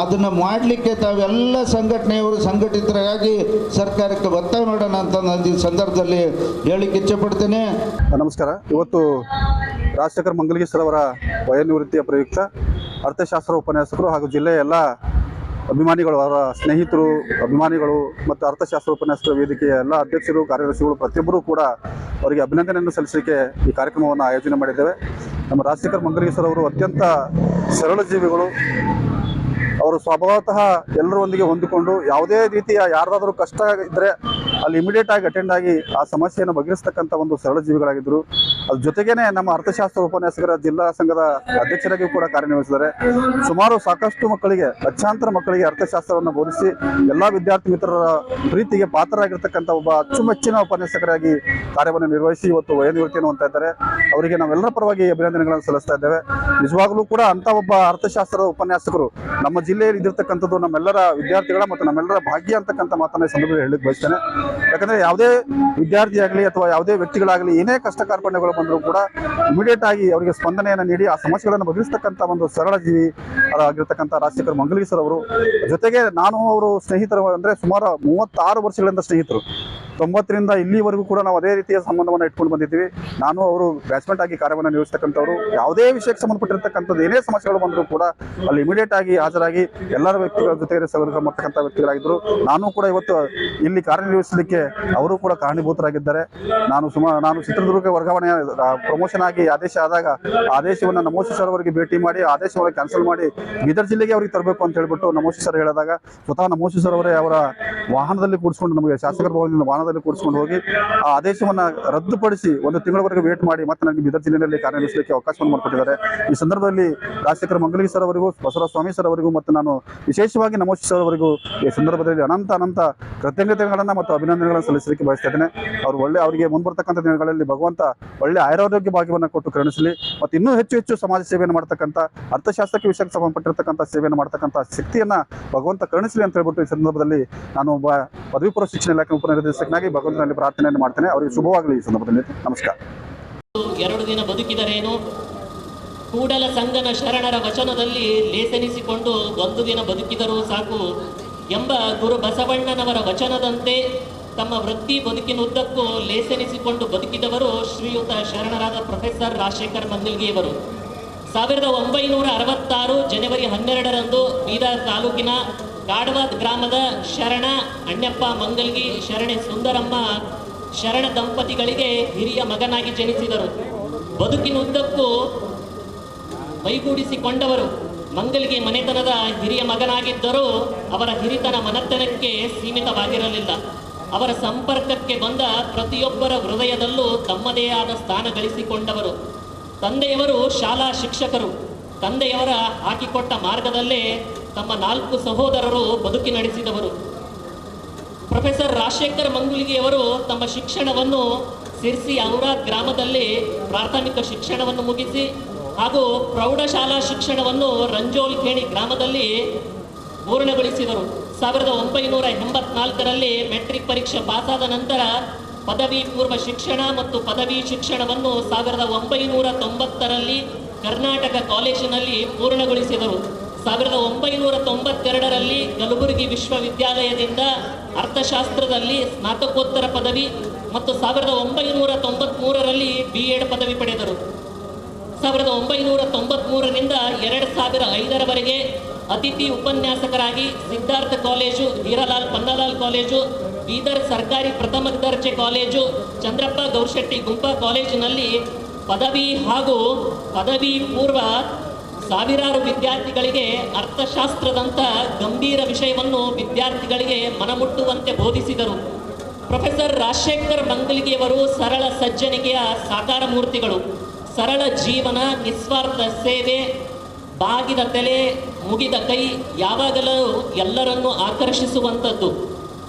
ಅದನ್ನು ಮಾಡಲಿಕ್ಕೆ ತಾವೆಲ್ಲ ಸಂಘಟನೆಯವರು ಸಂಘಟಿತರಾಗಿ ಸರ್ಕಾರಕ್ಕೆ ಒತ್ತಾಯ ಮಾಡೋಣ ಅಂತ ನಾನು ಈ ಸಂದರ್ಭದಲ್ಲಿ ಹೇಳಿಕ್ಕೆ ಇಚ್ಛೆಪಡ್ತೇನೆ. ನಮಸ್ಕಾರ. ಇವತ್ತು ರಾಜಶೇಖರ್ ಮಂಗಲ್ಗಿ ಸರ್ ಅವರ ವಯೋನಿವೃತ್ತಿಯ ಪ್ರಯುಕ್ತ ಅರ್ಥಶಾಸ್ತ್ರ ಉಪನ್ಯಾಸಕರು ಹಾಗೂ ಜಿಲ್ಲೆಯ ಎಲ್ಲ ಅಭಿಮಾನಿಗಳು, ಅವರ ಸ್ನೇಹಿತರು, ಅಭಿಮಾನಿಗಳು ಮತ್ತು ಅರ್ಥಶಾಸ್ತ್ರ ಉಪನ್ಯಾಸಕರ ವೇದಿಕೆಯ ಎಲ್ಲ ಅಧ್ಯಕ್ಷರು, ಕಾರ್ಯದರ್ಶಿಗಳು ಪ್ರತಿಯೊಬ್ಬರೂ ಕೂಡ ಅವರಿಗೆ ಅಭಿನಂದನೆಯನ್ನು ಸಲ್ಲಿಸಲಿಕ್ಕೆ ಈ ಕಾರ್ಯಕ್ರಮವನ್ನು ಆಯೋಜನೆ ಮಾಡಿದ್ದೇವೆ. ನಮ್ಮ ರಾಜಶೇಖರ್ ಮಂಗಲ್ಗಿ ಸರ್ ಅವರು ಅತ್ಯಂತ ಸರಳ ಜೀವಿಗಳು. ಅವರು ಸ್ವಭಾವತಃ ಎಲ್ಲರೊಂದಿಗೆ ಹೊಂದಿಕೊಂಡು ಯಾವುದೇ ರೀತಿಯ ಯಾರ್ದಾದ್ರೂ ಕಷ್ಟ ಇದ್ದರೆ ಅಲ್ಲಿ ಇಮಿಡಿಯೇಟ್ ಆಗಿ ಅಟೆಂಡ್ ಆಗಿ ಆ ಸಮಸ್ಯೆಯನ್ನು ಬಗೆಹರಿಸ್ತಕ್ಕಂಥ ಒಂದು ಸರಳ ಜೀವಿಗಳಾಗಿದ್ದರು. ಅದ್ರ ಜೊತೆಗೇನೆ ನಮ್ಮ ಅರ್ಥಶಾಸ್ತ್ರ ಉಪನ್ಯಾಸಕರ ಜಿಲ್ಲಾ ಸಂಘದ ಅಧ್ಯಕ್ಷರಾಗಿ ಕೂಡ ಕಾರ್ಯನಿರ್ವಹಿಸಿದ್ದಾರೆ. ಸುಮಾರು ಸಾಕಷ್ಟು ಮಕ್ಕಳಿಗೆ, ಲಕ್ಷಾಂತರ ಮಕ್ಕಳಿಗೆ ಅರ್ಥಶಾಸ್ತ್ರವನ್ನು ಬೋಧಿಸಿ ಎಲ್ಲ ವಿದ್ಯಾರ್ಥಿ ಮಿತ್ರರ ಪ್ರೀತಿಗೆ ಪಾತ್ರರಾಗಿರ್ತಕ್ಕಂಥ ಒಬ್ಬ ಅಚ್ಚುಮೆಚ್ಚಿನ ಉಪನ್ಯಾಸಕರಾಗಿ ಕಾರ್ಯವನ್ನು ನಿರ್ವಹಿಸಿ ಇವತ್ತು ವಯೋನಿವೃತ್ತಿಯನ್ನು ಹೊಂದ್ತಾ ಇದ್ದಾರೆ. ಅವರಿಗೆ ನಾವೆಲ್ಲರ ಪರವಾಗಿ ಅಭಿನಂದನೆಗಳನ್ನು ಸಲ್ಲಿಸ್ತಾ ಇದ್ದೇವೆ. ನಿಜವಾಗಲೂ ಕೂಡ ಅಂಥ ಒಬ್ಬ ಅರ್ಥಶಾಸ್ತ್ರದ ಉಪನ್ಯಾಸಕರು ನಮ್ಮ ಜಿಲ್ಲೆಯಲ್ಲಿ ಇದ್ದಿರ್ತಕ್ಕಂಥದ್ದು ನಮ್ಮೆಲ್ಲರ ವಿದ್ಯಾರ್ಥಿಗಳ ಮತ್ತು ನಮ್ಮೆಲ್ಲರ ಭಾಗ್ಯ ಅಂತಕ್ಕಂಥ ಮಾತನ್ನ ಸಂದರ್ಭದಲ್ಲಿ ಹೇಳಲಿಕ್ಕೆ ಬಯಸ್ತೇನೆ. ಯಾಕಂದರೆ ಯಾವುದೇ ವಿದ್ಯಾರ್ಥಿ ಆಗಲಿ ಅಥವಾ ಯಾವುದೇ ವ್ಯಕ್ತಿಗಳಾಗಲಿ ಏನೇ ಕಷ್ಟ ಕಾರ್ಪಣ್ಯಗಳು ಬಂದರೂ ಕೂಡ ಇಮಿಡಿಯೇಟ್ ಆಗಿ ಅವರಿಗೆ ಸ್ಪಂದನೆಯನ್ನು ನೀಡಿ ಆ ಸಮಸ್ಯೆಗಳನ್ನು ಬಗೆಹರಿಸ್ತಕ್ಕಂಥ ಒಂದು ಸರಳ ಜೀವಿ ಆಗಿರ್ತಕ್ಕಂಥ ರಾಜಶೇಖರ್ ಮಂಗಲ್ಗಿ ಸರ್ ಅವರು. ಜೊತೆಗೆ ನಾನು ಅವರು ಸ್ನೇಹಿತರು ಅಂದರೆ ಸುಮಾರು 36 ವರ್ಷಗಳಿಂದ ಸ್ನೇಹಿತರು. 90ರಿಂದ ಇಲ್ಲಿವರೆಗೂ ಕೂಡ ನಾವು ಅದೇ ರೀತಿಯ ಸಂಬಂಧವನ್ನು ಇಟ್ಕೊಂಡು ಬಂದಿದ್ದೀವಿ. ನಾನು ಅವರು ಬ್ಯಾಚ್ಮೆಂಟ್ ಆಗಿ ಕಾರ್ಯವನ್ನು ನಿರ್ವಹಿಸ್ತಕ್ಕಂಥವ್ರು. ಯಾವುದೇ ವಿಷಯಕ್ಕೆ ಸಂಬಂಧಪಟ್ಟಿರ್ತಕ್ಕಂಥದ್ದು ಏನೇ ಸಮಸ್ಯೆಗಳು ಬಂದರೂ ಕೂಡ ಅಲ್ಲಿ ಇಮಿಡಿಯೇಟ್ ಆಗಿ ಹಾಜರಾಗಿ ಎಲ್ಲರ ವ್ಯಕ್ತಿಗಳ ಜೊತೆಗೆ ಸಹಕಾರ ಮಾಡ್ತಕ್ಕಂಥ ವ್ಯಕ್ತಿಗಳಾಗಿದ್ದರು. ನಾನು ಕೂಡ ಇವತ್ತು ಇಲ್ಲಿ ಕಾರ್ಯನಿರ್ವಹಿಸಲಿಕ್ಕೆ ಅವರು ಕೂಡ ಕಾರಣೀಭೂತರಾಗಿದ್ದಾರೆ. ನಾನು ಚಿತ್ರದುರ್ಗ ವರ್ಗಾವಣೆ ಪ್ರಮೋಷನ್ ಆಗಿ ಆದೇಶ ಆದಾಗ ಆದೇಶವನ್ನು ನಮೋಶಿ ಸರ್ ಅವರಿಗೆ ಭೇಟಿ ಮಾಡಿ ಆದೇಶವನ್ನು ಕ್ಯಾನ್ಸಲ್ ಮಾಡಿ ಬೀದರ್ ಜಿಲ್ಲೆಗೆ ಅವ್ರಿಗೆ ತರಬೇಕು ಅಂತ ಹೇಳ್ಬಿಟ್ಟು ನಮೋಶಿ ಸರ್ ಹೇಳಿದಾಗ ಸ್ವತಃ ನಮೋಶಿ ಸರ್ ಅವರೇ ಅವರ ವಾಹನದಲ್ಲಿ ಕೂಡಿಸ್ಕೊಂಡು ನಮಗೆ ಶಾಸಕರ ಭವನದಿಂದ ವಾಹನದಲ್ಲಿ ವಾಹನದಲ್ಲಿ ಕೂರಿಸ್ಕೊಂಡು ಹೋಗಿ ಆ ಆದೇಶವನ್ನು ರದ್ದುಪಡಿಸಿ 1 ತಿಂಗಳವರೆಗೆ ವೇಟ್ ಮಾಡಿ ಮತ್ತೆ ನನಗೆ ಬೀದರ್ ಜಿಲ್ಲೆಯಲ್ಲಿ ಕಾರ್ಯನಿರ್ವಹಿಸಲಿಕ್ಕೆ ಅವಕಾಶವನ್ನು ಮಾಡಿಕೊಟ್ಟಿದ್ದಾರೆ. ಈ ಸಂದರ್ಭದಲ್ಲಿ ರಾಜಶೇಖರ್ ಮಂಗಲಗಿ ಸರ್ ಅವರಿಗೂ, ಬಸವರಾಜ ಸ್ವಾಮಿ ಸರ್ ಅವರಿಗೂ ಮತ್ತು ನಾನು ವಿಶೇಷವಾಗಿ ನಮೋಶ್ ಸರ್ ಅವರಿಗೂ ಈ ಸಂದರ್ಭದಲ್ಲಿ ಅನಂತ ಕೃತಜ್ಞತೆಗಳನ್ನು ಮತ್ತು ಅಭಿನಂದನೆಗಳನ್ನು ಸಲ್ಲಿಸಲಿಕ್ಕೆ ಬಯಸ್ತಾ ಇದ್ದೇನೆ. ಅವರಿಗೆ ಮುಂಬರ್ತಕ್ಕಂಥ ದಿನಗಳಲ್ಲಿ ಭಗವಂತ ಒಳ್ಳೆ ಆರೋಗ್ಯ ಭಾಗ್ಯವನ್ನು ಕೊಟ್ಟು ಕರುಣಿಸಲಿ ಮತ್ತು ಇನ್ನೂ ಹೆಚ್ಚು ಸಮಾಜ ಸೇವೆಯನ್ನು ಮಾಡ್ತಕ್ಕಂಥ ಅರ್ಥಶಾಸ್ತ್ರಕ್ಕೆ ವಿಷಯಕ್ಕೆ ಸಂಬಂಧಪಟ್ಟಿರ್ತಕ್ಕಂಥ ಸೇವೆಯನ್ನು ಮಾಡ್ತಕ್ಕಂಥ ಶಕ್ತಿಯನ್ನು ಭಗವಂತ ಕರುಣಿಸಲಿ ಅಂತ ಹೇಳ್ಬಿಟ್ಟು ಈ ಸಂದರ್ಭದಲ್ಲಿ ನಾನು ಒಬ್ಬ ಪದವಿ ಪೂರ್ವ ಶಿಕ್ಷಣ ಇಲಾಖೆ ಉಪನಿರ್ದೇಶಕನಾಗಿ ಭಗವಂತನಲ್ಲಿ ಪ್ರಾರ್ಥನೆಯನ್ನು ಮಾಡ್ತೇನೆ. ಅವರಿಗೆ ಶುಭವಾಗಲಿ ಈ ಸಂದರ್ಭದಲ್ಲಿ. ನಮಸ್ಕಾರ. 2 ದಿನ ಬದುಕಿದರೇನು, ಕೂಡಲ ಸಂಗನ ಶರಣರ ವಚನದಲ್ಲಿ ಲೇಸನಿಸಿಕೊಂಡು 1 ದಿನ ಬದುಕಿದರೂ ಸಾಕು ಎಂಬ ಗುರು ಬಸವಣ್ಣನವರ ವಚನದಂತೆ ತಮ್ಮ ವೃತ್ತಿ ಬದುಕಿನುದ್ದಕ್ಕೂ ಲೇಸನಿಸಿಕೊಂಡು ಬದುಕಿದವರು ಶ್ರೀಯುತ ಶರಣರಾದ ಪ್ರೊಫೆಸರ್ ರಾಜಶೇಖರ್ ಮಂಗಲ್ಗಿಯವರು. 1966 ಜನವರಿ 12ರಂದು ಬೀದರ್ ತಾಲೂಕಿನ ಕಾಡವಾದ್ ಗ್ರಾಮದ ಶರಣ ಅಣ್ಣಪ್ಪ ಮಂಗಲ್ಗಿ, ಶರಣೆ ಸುಂದರಮ್ಮ ಶರಣ ದಂಪತಿಗಳಿಗೆ ಹಿರಿಯ ಮಗನಾಗಿ ಜನಿಸಿದರು. ಬದುಕಿನುದ್ದಕ್ಕೂ ಮೈಗೂಡಿಸಿಕೊಂಡವರು. ಮಂಗಲ್ಗಿ ಮನೆತನದ ಹಿರಿಯ ಮಗನಾಗಿದ್ದರೂ ಅವರ ಹಿರಿತನ ಮನೆತನಕ್ಕೆ ಸೀಮಿತವಾಗಿರಲಿಲ್ಲ. ಅವರ ಸಂಪರ್ಕಕ್ಕೆ ಬಂದ ಪ್ರತಿಯೊಬ್ಬರ ಹೃದಯದಲ್ಲೂ ತಮ್ಮದೇ ಆದ ಸ್ಥಾನ ಗಳಿಸಿಕೊಂಡವರು. ತಂದೆಯವರು ಶಾಲಾ ಶಿಕ್ಷಕರು. ತಂದೆಯವರ ಹಾಕಿಕೊಟ್ಟ ಮಾರ್ಗದಲ್ಲೇ ತಮ್ಮ 4 ಸಹೋದರರು ಬದುಕಿ ನಡೆಸಿದವರು. ಪ್ರೊಫೆಸರ್ ರಾಜಶೇಖರ್ ಮಂಗಲ್ಗಿಯವರು ತಮ್ಮ ಶಿಕ್ಷಣವನ್ನು ಸಿರ್ಸಿ ಔರಾದ್ ಗ್ರಾಮದಲ್ಲಿ ಪ್ರಾಥಮಿಕ ಶಿಕ್ಷಣವನ್ನು ಮುಗಿಸಿ ಹಾಗೂ ಪ್ರೌಢಶಾಲಾ ಶಿಕ್ಷಣವನ್ನು ರಂಜೋಲ್ಖೇಣಿ ಗ್ರಾಮದಲ್ಲಿ ಪೂರ್ಣಗೊಳಿಸಿದರು. 1984ರಲ್ಲಿ ಮೆಟ್ರಿಕ್ ಪರೀಕ್ಷೆ ಪಾಸಾದ ನಂತರ ಪದವಿ ಪೂರ್ವ ಶಿಕ್ಷಣ ಮತ್ತು ಪದವಿ ಶಿಕ್ಷಣವನ್ನು 1990ರಲ್ಲಿ ಕರ್ನಾಟಕ ಕಾಲೇಜಿನಲ್ಲಿ ಪೂರ್ಣಗೊಳಿಸಿದರು. 1992ರಲ್ಲಿ ಕಲಬುರಗಿ ವಿಶ್ವವಿದ್ಯಾಲಯದಿಂದ ಅರ್ಥಶಾಸ್ತ್ರದಲ್ಲಿ ಸ್ನಾತಕೋತ್ತರ ಪದವಿ ಮತ್ತು 1993ರಲ್ಲಿ BEd ಪದವಿ ಪಡೆದರು. 1993ರಿಂದ 2005ರವರೆಗೆ ಅತಿಥಿ ಉಪನ್ಯಾಸಕರಾಗಿ ಸಿದ್ಧಾರ್ಥ ಕಾಲೇಜು, ಹೀರಾಲಾಲ್ ಪನ್ನಲಾಲ್ ಕಾಲೇಜು, ಬೀದರ್ ಸರ್ಕಾರಿ ಪ್ರಥಮ ದರ್ಜೆ ಕಾಲೇಜು, ಚಂದ್ರಪ್ಪ ಗೌರ್ಶೆಟ್ಟಿ ಗುಂಪಾ ಕಾಲೇಜಿನಲ್ಲಿ ಪದವಿ ಹಾಗೂ ಪದವಿ ಪೂರ್ವ ಸಾವಿರಾರು ವಿದ್ಯಾರ್ಥಿಗಳಿಗೆ ಅರ್ಥಶಾಸ್ತ್ರದಂಥ ಗಂಭೀರ ವಿಷಯವನ್ನು ವಿದ್ಯಾರ್ಥಿಗಳಿಗೆ ಮನಮುಟ್ಟುವಂತೆ ಬೋಧಿಸಿದರು. ಪ್ರೊಫೆಸರ್ ರಾಜಶೇಖರ್ ಮಂಗಲ್ಗಿಯವರು ಸರಳ ಸಜ್ಜನಿಕೆಯ ಸಾಕಾರ ಮೂರ್ತಿಗಳು. ಸರಳ ಜೀವನ, ನಿಸ್ವಾರ್ಥ ಸೇವೆ, ಬಾಗಿದ ತಲೆ, ಮುಗಿದ ಕೈ ಯಾವಾಗಲೂ ಎಲ್ಲರನ್ನೂ ಆಕರ್ಷಿಸುವಂಥದ್ದು.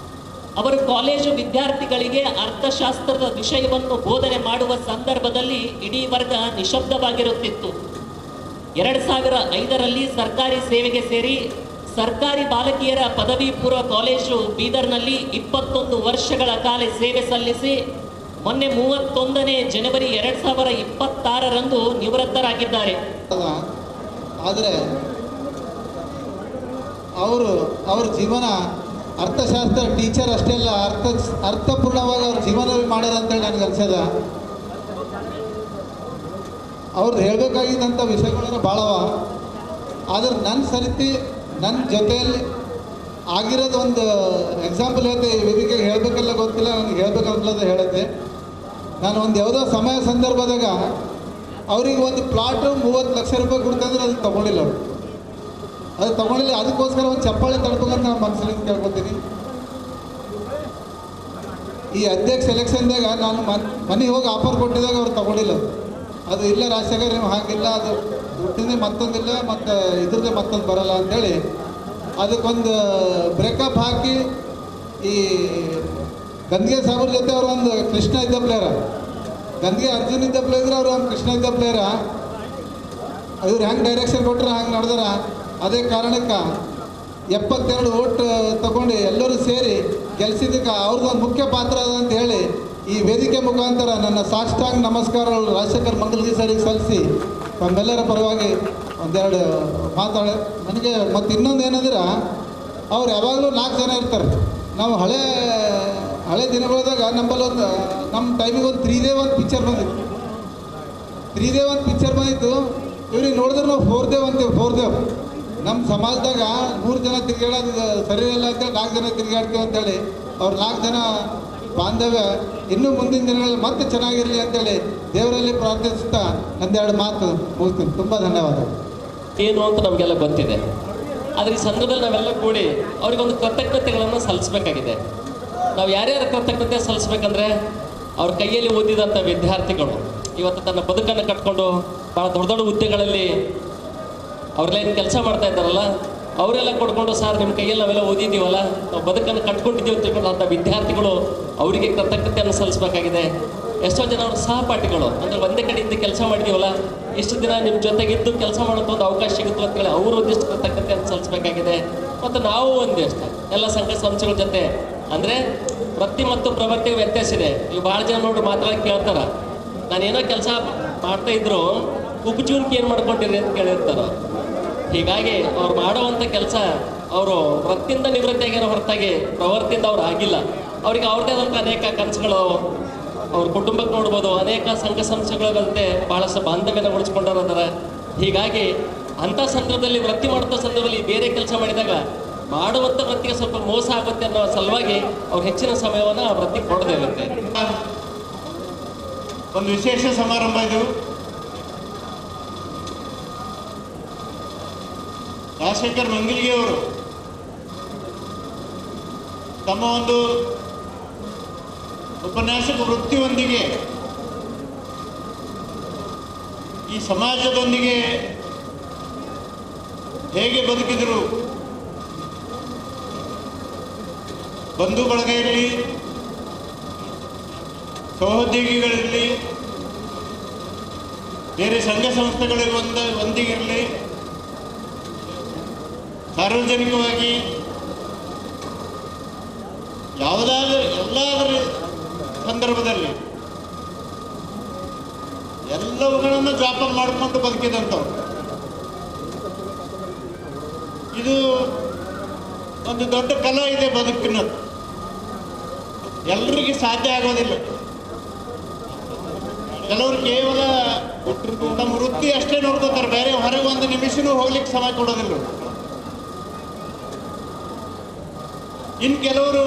ಅವರು ಕಾಲೇಜು ವಿದ್ಯಾರ್ಥಿಗಳಿಗೆ ಅರ್ಥಶಾಸ್ತ್ರದ ವಿಷಯವನ್ನು ಬೋಧನೆ ಮಾಡುವ ಸಂದರ್ಭದಲ್ಲಿ ಇಡೀ ವರ್ಗ ನಿಶಬ್ದವಾಗಿರುತ್ತಿತ್ತು. 2005ರಲ್ಲಿ ಸರ್ಕಾರಿ ಸೇವೆಗೆ ಸೇರಿ ಸರ್ಕಾರಿ ಬಾಲಕಿಯರ ಪದವಿ ಪೂರ್ವ ಕಾಲೇಜು ಬೀದರ್ನಲ್ಲಿ 21 ವರ್ಷಗಳ ಕಾಲ ಸೇವೆ ಸಲ್ಲಿಸಿ ಮೊನ್ನೆ 31ನೇ ಜನವರಿ 2026ರಂದು ನಿವೃತ್ತರಾಗಿದ್ದಾರೆ. ಆದರೆ ಅವ್ರ ಜೀವನ ಅರ್ಥಶಾಸ್ತ್ರ ಟೀಚರ್ ಅಷ್ಟೇ ಅಲ್ಲ, ಅರ್ಥಪೂರ್ಣವಾಗಿ ಅವ್ರ ಜೀವನ ಮಾಡ್ಯಾರ ಅಂತೇಳಿ ನನಗೆ ಅನ್ಸದ. ಅವ್ರದ್ದು ಹೇಳಬೇಕಾಗಿದ್ದಂಥ ವಿಷಯಗಳನ್ನ ಭಾಳವ. ಆದ್ರೆ ನನ್ನ ಸರಿತಿ ನನ್ನ ಜೊತೆಯಲ್ಲಿ ಆಗಿರೋದು ಒಂದು ಎಕ್ಸಾಂಪಲ್ ಹೇಳ್ತೆ. ಈ ವೇದಿಕೆಗೆ ಹೇಳಬೇಕಲ್ಲ ಗೊತ್ತಿಲ್ಲ, ನನಗೆ ಹೇಳ್ಬೇಕಂತಲದ ಹೇಳುತ್ತೆ. ನಾನು ಒಂದು ಯಾವುದೋ ಸಮಯ ಸಂದರ್ಭದಾಗ ಅವ್ರಿಗೆ ಒಂದು ಪ್ಲಾಟು 30 ಲಕ್ಷ ರೂಪಾಯಿ ಕೊಡ್ತಂದ್ರೆ ಅದಕ್ಕೆ ತೊಗೊಂಡಿಲ್ಲ. ಅದು ತೊಗೊಂಡಿಲ್ಲ, ಅದಕ್ಕೋಸ್ಕರ ಒಂದು ಚಪ್ಪಾಳೆ ತಡ್ಬೇಕಂತ ನಾನು ಮನಸ್ಸಲ್ಲಿ ಕೇಳ್ಕೊತೀನಿ. ಈ ಅಧ್ಯಕ್ಷ ಎಲೆಕ್ಷನ್ದಾಗ ನಾನು ಮನೆಗೆ ಹೋಗಿ ಆಫರ್ ಕೊಟ್ಟಿದಾಗ ಅವ್ರು ತೊಗೊಂಡಿಲ್ಲ. ಅದು ಇಲ್ಲ ರಾಜಶೇಖರ್, ನೀವು ಹಾಗಿಲ್ಲ, ಅದು ಹುಟ್ಟಿಂದೆ ಮತ್ತೊಂದಿಲ್ಲ, ಮತ್ತು ಇದ್ರದ್ದೇ ಮತ್ತೊಂದು ಬರಲ್ಲ ಅಂಥೇಳಿ ಅದಕ್ಕೊಂದು ಬ್ರೇಕಪ್ ಹಾಕಿ ಈ ಗಂದಿಗೆ ಸಾಬ್ರ ಜೊತೆ ಅವ್ರು ಒಂದು ಕೃಷ್ಣ ಇದ್ದ ಪ್ಲೇಯರ, ಗಂದಿಗೆ ಅರ್ಜುನ್ ಇದ್ದ ಪ್ಲೇಯರ್, ಅವ್ರು ಒಂದು ಕೃಷ್ಣ ಇದ್ದ ಪ್ಲೇಯರ. ಇವ್ರು ಹೆಂಗೆ ಡೈರೆಕ್ಷನ್ ಕೊಟ್ಟರೆ ಹಂಗೆ ನಡೆದಾರ. ಅದೇ ಕಾರಣಕ್ಕೆ 72 ಓಟ್ ತಗೊಂಡು ಎಲ್ಲರೂ ಸೇರಿ ಗೆಲ್ಸಿದ್ದಕ್ಕೆ ಅವ್ರದ್ದೊಂದು ಮುಖ್ಯ ಪಾತ್ರ ಅದ ಅಂತ ಹೇಳಿ ಈ ವೇದಿಕೆ ಮುಖಾಂತರ ನನ್ನ ಸಾಷ್ಟಾಂಗ ನಮಸ್ಕಾರಗಳು ರಾಜಶೇಖರ್ ಮಂಗಲ್ಗಿ ಸರಿಗೆ ಸಲ್ಲಿಸಿ ತಮ್ಮೆಲ್ಲರ ಪರವಾಗಿ ಒಂದೆರಡು ಮಾತಾಡ. ನನಗೆ ಮತ್ತು ಇನ್ನೊಂದು ಏನಂದ್ರೆ ಅವ್ರು ಯಾವಾಗಲೂ 4 ಜನ ಇರ್ತಾರೆ. ನಾವು ಹಳೆ ದಿನಗಳದಾಗ ನಮ್ಮಲ್ಲಿ ನಮ್ಮ ಟೈಮಿಗೆ ಒಂದು 3D ಒಂದು ಪಿಕ್ಚರ್ ಬಂದಿತ್ತು. 3D ಒಂದು ಪಿಕ್ಚರ್ ಬಂದಿತ್ತು. ಇವ್ರಿಗೆ ನೋಡಿದ್ರೆ ನಾವು 4D ಅಂತೀವಿ. 4D ನಮ್ಮ ಸಮಾಜದಾಗ 3 ಜನ ತಿರುಗಾಡೋದು ಸರಿ ಇಲ್ಲ ಅಂತೇಳಿ 4 ಜನ ತಿರುಗಾಡ್ತೀವಿ ಅಂತೇಳಿ ಅವ್ರು 4 ಜನ ಬಾಂಧವ್ಯ ಇನ್ನೂ ಮುಂದಿನ ದಿನಗಳಲ್ಲಿ ಮತ್ತೆ ಚೆನ್ನಾಗಿರಲಿ ಅಂತೇಳಿ ದೇವರಲ್ಲಿ ಪ್ರಾರ್ಥಿಸುತ್ತಾ ಒಂದೆರಡು ಮಾತು ಮುಗಿಸ್ತೀನಿ. ತುಂಬ ಧನ್ಯವಾದಗಳು. ಏನು ಅಂತ ನಮಗೆಲ್ಲ ಗೊತ್ತಿದೆ. ಆದರೆ ಈ ಸಂದರ್ಭದಲ್ಲಿ ನಾವೆಲ್ಲ ಕೂಡಿ ಅವರಿಗೊಂದು ಕೃತಜ್ಞತೆಗಳನ್ನು ಸಲ್ಲಿಸಬೇಕಾಗಿದೆ. ನಾವು ಯಾರ್ಯಾರ ಕೃತಜ್ಞತೆ ಸಲ್ಲಿಸ್ಬೇಕಂದ್ರೆ ಅವ್ರ ಕೈಯಲ್ಲಿ ಓದಿದಂಥ ವಿದ್ಯಾರ್ಥಿಗಳು ಇವತ್ತು ತನ್ನ ಬದುಕನ್ನು ಕಟ್ಕೊಂಡು ಭಾಳ ದೊಡ್ಡ ದೊಡ್ಡ ಹುದ್ದೆಗಳಲ್ಲಿ ಅವ್ರೆಲ್ಲ ಕೆಲಸ ಮಾಡ್ತಾ ಇದ್ದಾರಲ್ಲ, ಅವರೆಲ್ಲ ಕೊಡ್ಕೊಂಡು ಸರ್ ನಿಮ್ಮ ಕೈಯಲ್ಲಿ ನಾವೆಲ್ಲ ಓದಿದ್ದೀವಲ್ಲ, ನಾವು ಬದುಕನ್ನು ಕಟ್ಕೊಂಡಿದ್ದೀವಿ ಅಂತ ತಿಳ್ಕೊಂಡಂಥ ವಿದ್ಯಾರ್ಥಿಗಳು ಅವರಿಗೆ ಕೃತಜ್ಞತೆಯನ್ನು ಸಲ್ಲಿಸಬೇಕಾಗಿದೆ. ಎಷ್ಟೋ ಜನ ಅವ್ರ ಸಹಪಾಠಿಗಳು ಅಂದರೆ ಒಂದೇ ಕಡೆಯಿಂದ ಕೆಲಸ ಮಾಡಿದ್ದೀವಲ್ಲ, ಇಷ್ಟು ದಿನ ನಿಮ್ಮ ಜೊತೆಗಿದ್ದು ಕೆಲಸ ಮಾಡೋದು ಒಂದು ಅವಕಾಶ ಸಿಗುತ್ತೋ ಅಂತೇಳಿ ಅವರು ಒಂದಿಷ್ಟು ಕೃತಜ್ಞತೆಯನ್ನು ಸಲ್ಲಿಸಬೇಕಾಗಿದೆ. ಮತ್ತು ನಾವು ಒಂದಿಷ್ಟು ಎಲ್ಲ ಸಂಘ ಸಂಸ್ಥೆಗಳ ಜೊತೆ ಅಂದರೆ ವೃತ್ತಿ ಮತ್ತು ಪ್ರವೃತ್ತಿಗೆ ವ್ಯತ್ಯಾಸ ಇದೆ. ಈಗ ಭಾಳ ಜನ ನೋಡಿ ಮಾತಾಡೋಕೆ ಕೇಳ್ತಾರೆ, ನಾನೇನೋ ಕೆಲಸ ಮಾಡ್ತಾ ಇದ್ರು ಉಪಜೀವನಕ್ಕೆ ಏನು ಮಾಡ್ಕೊಂಡಿರಿ ಅಂತ ಕೇಳಿರ್ತಾರೆ. ಹೀಗಾಗಿ ಅವ್ರು ಮಾಡುವಂಥ ಕೆಲಸ ಅವರು ವೃತ್ತಿಯಿಂದ ನಿವೃತ್ತಿ ಆಗ್ಯಾರ ಹೊರತಾಗಿ ಪ್ರವೃತ್ತಿಯಿಂದ ಅವ್ರು ಆಗಿಲ್ಲ. ಅವ್ರಿಗೆ ಅವ್ರದ್ದೇ ಆದಂಥ ಅನೇಕ ಕನಸುಗಳು ಅವ್ರ ಕುಟುಂಬಕ್ಕೆ ನೋಡ್ಬೋದು, ಅನೇಕ ಸಂಘ ಸಂಸ್ಥೆಗಳ ಜೊತೆ ಭಾಳಷ್ಟು ಬಾಂಧವ್ಯನ ಉಳಿಸ್ಕೊಂಡಾರ. ಹೀಗಾಗಿ ಅಂಥ ಸಂದರ್ಭದಲ್ಲಿ ವೃತ್ತಿ ಮಾಡುವಂಥ ಸಂದರ್ಭದಲ್ಲಿ ಬೇರೆ ಕೆಲಸ ಮಾಡಿದಾಗ ಮಾಡುವಂಥ ವೃತ್ತಿಗೆ ಸ್ವಲ್ಪ ಮೋಸ ಆಗುತ್ತೆ ಅನ್ನೋ ಸಲುವಾಗಿ ಅವ್ರು ಹೆಚ್ಚಿನ ಸಮಯವನ್ನು ಆ ವೃತ್ತಿಗೆ ಕೊಡೋದಿರುತ್ತೆ. ಒಂದು ವಿಶೇಷ ಸಮಾರಂಭ ಇದು. ರಾಜಶೇಖರ್ ಮಂಗಲ್ಗಿ ಅವರು ತಮ್ಮ ಒಂದು ಉಪನ್ಯಾಸಕ ವೃತ್ತಿಯೊಂದಿಗೆ ಈ ಸಮಾಜದೊಂದಿಗೆ ಹೇಗೆ ಬದುಕಿದರು, ಬಂಧು ಬಳಗ ಇರಲಿ, ಸಹೋದ್ಯೋಗಿಗಳಿರಲಿ, ಬೇರೆ ಸಂಘ ಸಂಸ್ಥೆಗಳಿಗೆ ಒಂದಿಗಿರಲಿ, ಸಾರ್ವಜನಿಕವಾಗಿ ಎಲ್ಲಾದರೂ ಸಂದರ್ಭದಲ್ಲಿ ಎಲ್ಲವುಗಳನ್ನು ಜೋಪಾನ ಮಾಡಿಕೊಂಡು ಬದುಕಿದಂಥವ್ರು. ಇದು ಒಂದು ದೊಡ್ಡ ಕಲೆ ಇದೆ ಬದುಕಿನದ್ದು, ಎಲ್ಲರಿಗೆ ಸಾಧ್ಯ ಆಗೋದಿಲ್ಲ. ಕೆಲವರು ಕೇವಲ ತಮ್ಮ ವೃತ್ತಿ ಅಷ್ಟೇ ನೋಡ್ಕೋತಾರೆ, ಬೇರೆ ಹೊರಗೆ ಒಂದು ನಿಮಿಷನೂ ಹೋಗ್ಲಿಕ್ಕೆ ಸಮಯ ಕೊಡೋದಿಲ್ಲ. ಇನ್ನು ಕೆಲವರು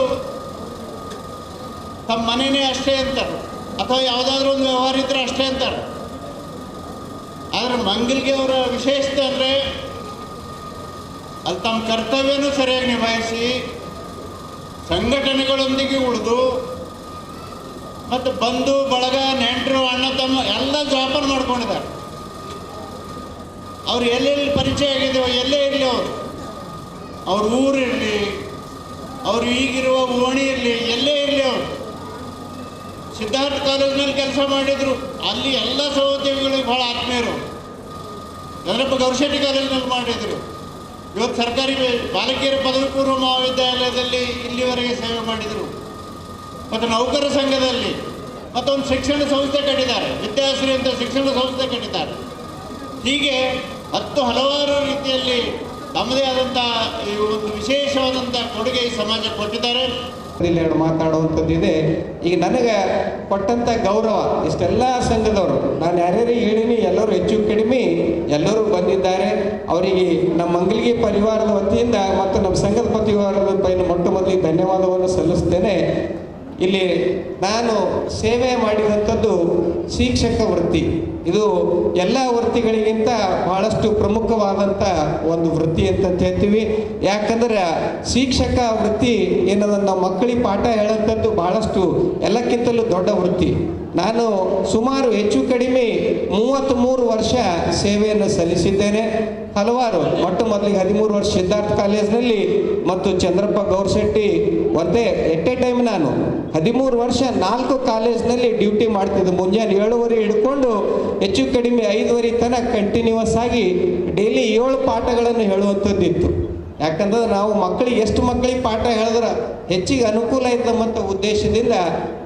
ತಮ್ಮ ಮನೆಯೇ ಅಷ್ಟೇ ಅಂತಾರೆ, ಅಥವಾ ಯಾವುದಾದ್ರೂ ಒಂದು ವ್ಯವಹಾರ ಇದ್ರೆ ಅಷ್ಟೇ ಅಂತಾರೆ. ಆದರೆ ಮಂಗಲ್ಗಿ ಅವರ ವಿಶೇಷತೆ ಅಂದರೆ ಅಲ್ಲಿ ತಮ್ಮ ಕರ್ತವ್ಯನೂ ಸರಿಯಾಗಿ ನಿಭಾಯಿಸಿ ಸಂಘಟನೆಗಳೊಂದಿಗೆ ಉಳಿದು ಮತ್ತು ಬಂಧು ಬಳಗ ನೆಂಟರು ಅಣ್ಣ ತಮ್ಮ ಎಲ್ಲ ಜೋಪಾನ ಮಾಡ್ಕೊಂಡಿದ್ದಾರೆ. ಅವ್ರು ಎಲ್ಲೆಲ್ಲಿ ಪರಿಚಯ ಆಗಿದೆಯೋ ಎಲ್ಲೇ ಇರಲಿ, ಅವ್ರ ಊರಿರಲಿ, ಅವರು ಈಗಿರುವ ಓಣಿ ಇರಲಿ, ಎಲ್ಲೇ ಇರಲಿ, ಅವರು ಸಿದ್ಧಾರ್ಥ ಕಾಲೇಜಿನಲ್ಲಿ ಕೆಲಸ ಮಾಡಿದರು. ಅಲ್ಲಿ ಎಲ್ಲ ಸಹೋದ್ಯೋಗಿಗಳಿಗೆ ಭಾಳ ಆತ್ಮೀಯರು. ಚಂದ್ರಪ್ಪ ಗೌರಶೆಟ್ಟಿ ಕಾಲೇಜಿನಲ್ಲಿ ಮಾಡಿದರು. ಇವತ್ತು ಸರ್ಕಾರಿ ಬಾಲಕಿಯರ ಪದವಿ ಪೂರ್ವ ಮಹಾವಿದ್ಯಾಲಯದಲ್ಲಿ ಇಲ್ಲಿವರೆಗೆ ಸೇವೆ ಮಾಡಿದರು. ಮತ್ತು ನೌಕರ ಸಂಘದಲ್ಲಿ ಮತ್ತೊಂದು ಶಿಕ್ಷಣ ಸಂಸ್ಥೆ ಕಟ್ಟಿದ್ದಾರೆ, ವಿದ್ಯಾಶ್ರೀ ಅಂತ ಶಿಕ್ಷಣ ಸಂಸ್ಥೆ ಕಟ್ಟಿದ್ದಾರೆ. ಹೀಗೆ ಹಲವಾರು ರೀತಿಯಲ್ಲಿ ತಮ್ಮದೇ ಆದಂಥ ಈ ಒಂದು ವಿಶೇಷವಾದಂಥ ಕೊಡುಗೆ ಈ ಸಮಾಜಕ್ಕೆ ಕೊಟ್ಟಿದ್ದಾರೆ. ಎರಡು ಮಾತಾಡುವಂಥದ್ದಿದೆ. ಈಗ ನನಗೆ ಕೊಟ್ಟಂಥ ಗೌರವ ಇಷ್ಟೆಲ್ಲ ಸಂಘದವರು, ನಾನು ಯಾರ್ಯಾರಿಗೆ ಹೇಳೀನಿ ಎಲ್ಲರೂ ಹೆಚ್ಚು ಕಡಿಮೆ ಎಲ್ಲರೂ ಬಂದಿದ್ದಾರೆ. ಅವರಿಗೆ ನಮ್ಮ ಮಂಗಲ್ಗಿ ಪರಿವಾರದ ವತಿಯಿಂದ ಮತ್ತು ನಮ್ಮ ಸಂಘದ ಪರಿವಾರದ ಪೈನ ಮೊಟ್ಟ ಮೊದಲಿಗೆ ಧನ್ಯವಾದವನ್ನು ಸಲ್ಲಿಸ್ತೇನೆ. ಇಲ್ಲಿ ನಾನು ಸೇವೆ ಮಾಡಿದಂಥದ್ದು ಶಿಕ್ಷಕ ವೃತ್ತಿ. ಇದು ಎಲ್ಲ ವೃತ್ತಿಗಳಿಗಿಂತ ಬಹಳಷ್ಟು ಪ್ರಮುಖವಾದಂಥ ಒಂದು ವೃತ್ತಿ ಅಂತ ಹೇಳ್ತೀವಿ. ಯಾಕಂದ್ರೆ ಶಿಕ್ಷಕ ವೃತ್ತಿ ಏನದ ನಾವು ಮಕ್ಕಳಿಗೆ ಪಾಠ ಹೇಳೋಂಥದ್ದು ಬಹಳಷ್ಟು ಎಲ್ಲಕ್ಕಿಂತಲೂ ದೊಡ್ಡ ವೃತ್ತಿ. ನಾನು ಸುಮಾರು ಹೆಚ್ಚು ಕಡಿಮೆ 33 ವರ್ಷ ಸೇವೆಯನ್ನು ಸಲ್ಲಿಸಿದ್ದೇನೆ. ಹಲವಾರು ಮೊಟ್ಟ ಮೊದಲಿಗೆ 13 ವರ್ಷ ಸಿದ್ಧಾರ್ಥ ಕಾಲೇಜಿನಲ್ಲಿ ಮತ್ತು ಚಂದ್ರಪ್ಪ ಗೌರಶೆಟ್ಟಿ ಒಂದೇ ಎಟ್ ಎ ಟೈಮ್ ನಾನು 13 ವರ್ಷ 4 ಕಾಲೇಜ್ನಲ್ಲಿ ಡ್ಯೂಟಿ ಮಾಡ್ತಿದ್ದೆ. ಮುಂಜಾನೆ 7:30 ಹಿಡ್ಕೊಂಡು ಹೆಚ್ಚು ಕಡಿಮೆ 5:30 ತನಕ ಕಂಟಿನ್ಯೂಸ್ ಆಗಿ ಡೈಲಿ 7 ಪಾಠಗಳನ್ನು ಹೇಳುವಂಥದ್ದಿತ್ತು. ಯಾಕಂದ್ರೆ ನಾವು ಮಕ್ಕಳಿಗೆ ಎಷ್ಟು ಮಕ್ಕಳಿಗೆ ಪಾಠ ಹೇಳಿದ್ರೆ ಹೆಚ್ಚಿಗೆ ಅನುಕೂಲ ಇದ್ದಮ್ಮಂಥ ಉದ್ದೇಶದಿಂದ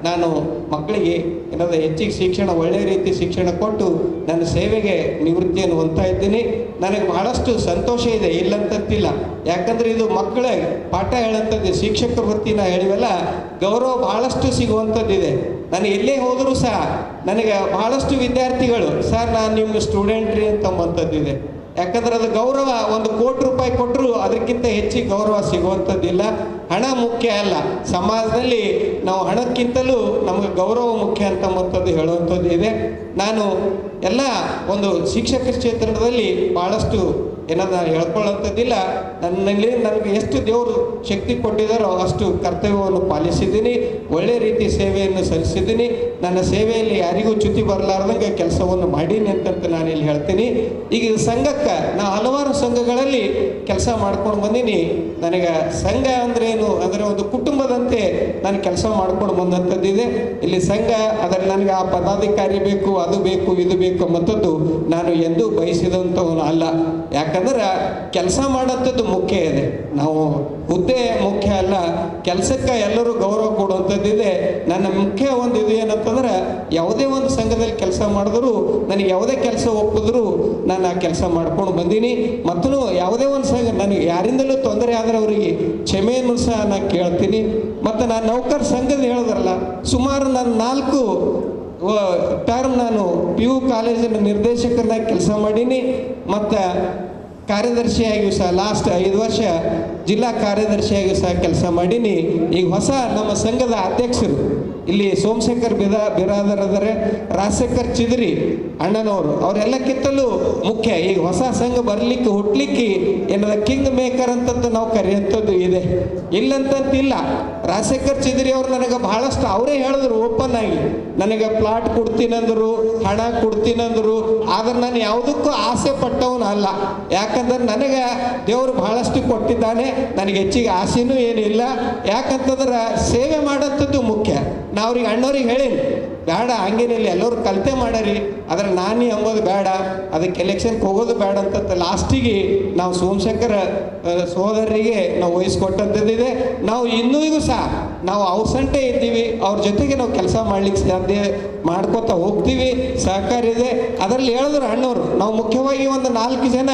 ನಾನು ಮಕ್ಕಳಿಗೆ ಏನಾದರೂ ಹೆಚ್ಚಿಗೆ ಶಿಕ್ಷಣ ಒಳ್ಳೆಯ ರೀತಿ ಶಿಕ್ಷಣ ಕೊಟ್ಟು ನನ್ನ ಸೇವೆಗೆ ನಿವೃತ್ತಿಯನ್ನು ಹೊಂದ್ತಾ ಇದ್ದೀನಿ. ನನಗೆ ಬಹಳಷ್ಟು ಸಂತೋಷ ಇದೆ, ಇಲ್ಲಂತಿಲ್ಲ. ಯಾಕಂದರೆ ಇದು ಮಕ್ಕಳ ಪಾಠ ಹೇಳೋಂಥದ್ದು ಶಿಕ್ಷಕ ವೃತ್ತಿನ ಹೇಳಿವೆಲ್ಲ ಗೌರವ ಬಹಳಷ್ಟು ಸಿಗುವಂಥದ್ದಿದೆ. ನಾನು ಎಲ್ಲೇ ಹೋದರೂ ಸಹ ನನಗೆ ಬಹಳಷ್ಟು ವಿದ್ಯಾರ್ಥಿಗಳು ಸರ್ ನಾನು ನಿಮ್ಮ ಸ್ಟೂಡೆಂಟ್ ರೀ ಅಂತಂಬಂಥದ್ದಿದೆ. ಯಾಕಂದ್ರೆ ಅದು ಗೌರವ, 1 ಕೋಟಿ ರೂಪಾಯಿ ಕೊಟ್ಟರು ಅದಕ್ಕಿಂತ ಹೆಚ್ಚಿಗೆ ಗೌರವ ಸಿಗುವಂಥದ್ದಿಲ್ಲ. ಹಣ ಮುಖ್ಯ ಅಲ್ಲ, ಸಮಾಜದಲ್ಲಿ ನಾವು ಹಣಕ್ಕಿಂತಲೂ ನಮಗೆ ಗೌರವ ಮುಖ್ಯ ಅಂತಂಬಂಥದ್ದು ಹೇಳುವಂಥದ್ದು ಇದೆ. ನಾನು ಎಲ್ಲ ಒಂದು ಶಿಕ್ಷಕ ಕ್ಷೇತ್ರದಲ್ಲಿ ಭಾಳಷ್ಟು ಏನಾದ್ರು ಹೇಳ್ಕೊಳ್ಳೋಂಥದ್ದಿಲ್ಲ. ನನ್ನಲ್ಲಿ ನನಗೆ ಎಷ್ಟು ದೇವರು ಶಕ್ತಿ ಕೊಟ್ಟಿದ್ದಾರೋ ಅಷ್ಟು ಕರ್ತವ್ಯವನ್ನು ಪಾಲಿಸಿದ್ದೀನಿ, ಒಳ್ಳೆ ರೀತಿ ಸೇವೆಯನ್ನು ಸಲ್ಲಿಸಿದ್ದೀನಿ. ನನ್ನ ಸೇವೆಯಲ್ಲಿ ಯಾರಿಗೂ ಚ್ಯುತಿ ಬರಲಾರ್ದಂಗೆ ಕೆಲಸವನ್ನು ಮಾಡೀನಿ ಅಂತಂತ ನಾನು ಇಲ್ಲಿ ಹೇಳ್ತೀನಿ. ಈಗ ಸಂಘಕ್ಕೆ ನಾನು ಹಲವಾರು ಸಂಘಗಳಲ್ಲಿ ಕೆಲಸ ಮಾಡ್ಕೊಂಡು ಬಂದೀನಿ. ನನಗೆ ಸಂಘ ಅಂದ್ರೇನು ಅಂದರೆ ಒಂದು ಕುಟುಂಬದಂತೆ ನಾನು ಕೆಲಸ ಮಾಡ್ಕೊಂಡು ಬಂದಂಥದ್ದಿದೆ. ಇಲ್ಲಿ ಸಂಘ ಅದರಲ್ಲಿ ನನಗೆ ಆ ಪದಾಧಿಕಾರಿ ಬೇಕು, ಅದು ಬೇಕು, ಇದು ಬೇಕು ಎಂಬಂಥದ್ದು ನಾನು ಎಂದೂ ಬಯಸಿದಂಥವನು ಅಲ್ಲ. ಯಾಕಂದ್ರೆ ಕೆಲಸ ಮಾಡೋಂಥದ್ದು ಮುಖ್ಯ ಇದೆ, ನಾವು ಹುದ್ದೆ ಮುಖ್ಯ ಅಲ್ಲ, ಕೆಲಸಕ್ಕೆ ಎಲ್ಲರೂ ಗೌರವ ಕೊಡುವಂಥದ್ದಿದೆ. ನನ್ನ ಮುಖ್ಯ ಒಂದು ಇದು ಏನಂತಂದ್ರೆ ಯಾವುದೇ ಒಂದು ಸಂಘದಲ್ಲಿ ಕೆಲಸ ಮಾಡಿದ್ರು ನನಗೆ ಯಾವುದೇ ಕೆಲಸ ಒಪ್ಪಿದ್ರು ನಾನು ಆ ಕೆಲಸ ಮಾಡ್ಕೊಂಡು ಬಂದೀನಿ. ಮತ್ತು ಯಾವುದೇ ಒಂದು ಸಂಘ ನನಗೆ ಯಾರಿಂದಲೂ ತೊಂದರೆ ಆದರೆ ಅವರಿಗೆ ಕ್ಷಮೆಯನ್ನು ಸಹ ನಾನು ಕೇಳ್ತೀನಿ. ಮತ್ತು ನಾನು ನೌಕರ ಸಂಘದ ಹೇಳಿದ್ರಲ್ಲ, ಸುಮಾರು ನಾನು 4 ಟರ್ಮ್ ನಾನು PU ಕಾಲೇಜಿನ ನಿರ್ದೇಶಕರನ್ನಾಗಿ ಕೆಲಸ ಮಾಡೀನಿ. ಮತ್ತು ಕಾರ್ಯದರ್ಶಿಯಾಗಿಯೂ ಸಹ ಲಾಸ್ಟ್ 5 ವರ್ಷ ಜಿಲ್ಲಾ ಕಾರ್ಯದರ್ಶಿಯಾಗಿಯೂ ಸಹ ಕೆಲಸ ಮಾಡೀನಿ. ಈಗ ಹೊಸ ನಮ್ಮ ಸಂಘದ ಅಧ್ಯಕ್ಷರು ಇಲ್ಲಿ ಸೋಮಶೇಖರ್ ಬಿರಾದರ್ ಆದರೆ, ರಾಜಶೇಖರ್ ಚಿದ್ರಿ ಅಣ್ಣನವರು, ಅವರೆಲ್ಲಕ್ಕಿಂತಲೂ ಮುಖ್ಯ ಈಗ ಹೊಸ ಸಂಘ ಬರಲಿಕ್ಕೆ ಹುಟ್ಟಲಿಕ್ಕೆ ಏನದ ಕಿಂಗ್ ಮೇಕರ್ ಅಂತಂದು ನಾವು ಕರೆಯುವಂಥದ್ದು ಇದೆ. ಇಲ್ಲಂತಂತಿಲ್ಲ, ರಾಜಶೇಖರ್ ಚಿದ್ರಿ ಅವರು ನನಗೆ ಬಹಳಷ್ಟು ಅವರೇ ಹೇಳಿದ್ರು ಓಪನ್ ಆಗಿ, ನನಗೆ ಪ್ಲಾಟ್ ಕೊಡ್ತೀನಂದರು, ಹಣ ಕೊಡ್ತೀನಂದರು. ಆದ್ರೆ ನಾನು ಯಾವುದಕ್ಕೂ ಆಸೆ ಪಟ್ಟವನು ಅಲ್ಲ. ಯಾಕಂದ್ರೆ ನನಗೆ ದೇವರು ಬಹಳಷ್ಟು ಕೊಟ್ಟಿದ್ದಾನೆ, ನನಗೆ ಹೆಚ್ಚಿಗೆ ಆಸೆನೂ ಏನಿಲ್ಲ. ಯಾಕಂತಂದ್ರೆ ಸೇವೆ ಮಾಡೋಂಥದ್ದು ಮುಖ್ಯ. ನಾ ಅವ್ರಿಗೆ ಅಣ್ಣವ್ರಿಗೆ ಹೇಳೀನಿ, ಬೇಡ ಹಂಗೇನಿಲ್ಲ, ಎಲ್ಲರೂ ಕಲಿತೆ ಮಾಡರಿ, ಆದರೆ ನಾನೇ ಅಂಬೋದು ಬೇಡ, ಅದಕ್ಕೆ ಎಲೆಕ್ಷನ್ಗೆ ಹೋಗೋದು ಬೇಡ ಅಂತ ಲಾಸ್ಟಿಗೆ ನಾವು ಸೋಮಶೇಖರ ಸಹೋದರರಿಗೆ ನಾವು ವಹಿಸ್ಕೊಟ್ಟಂಥದ್ದಿದೆ. ನಾವು ಇನ್ನೂ ಸಹ ನಾವು ಅವ್ರ ಸಂಟೆ ಇದ್ದೀವಿ, ಅವ್ರ ಜೊತೆಗೆ ನಾವು ಕೆಲಸ ಮಾಡ್ಲಿಕ್ಕೆ ಸಾಧ್ಯ ಮಾಡ್ಕೋತಾ ಹೋಗ್ತೀವಿ, ಸಹಕಾರ ಇದೆ. ಅದರಲ್ಲಿ ಹೇಳಿದ್ರು ಅಣ್ಣವರು, ನಾವು ಮುಖ್ಯವಾಗಿ ಒಂದು 4 ಜನ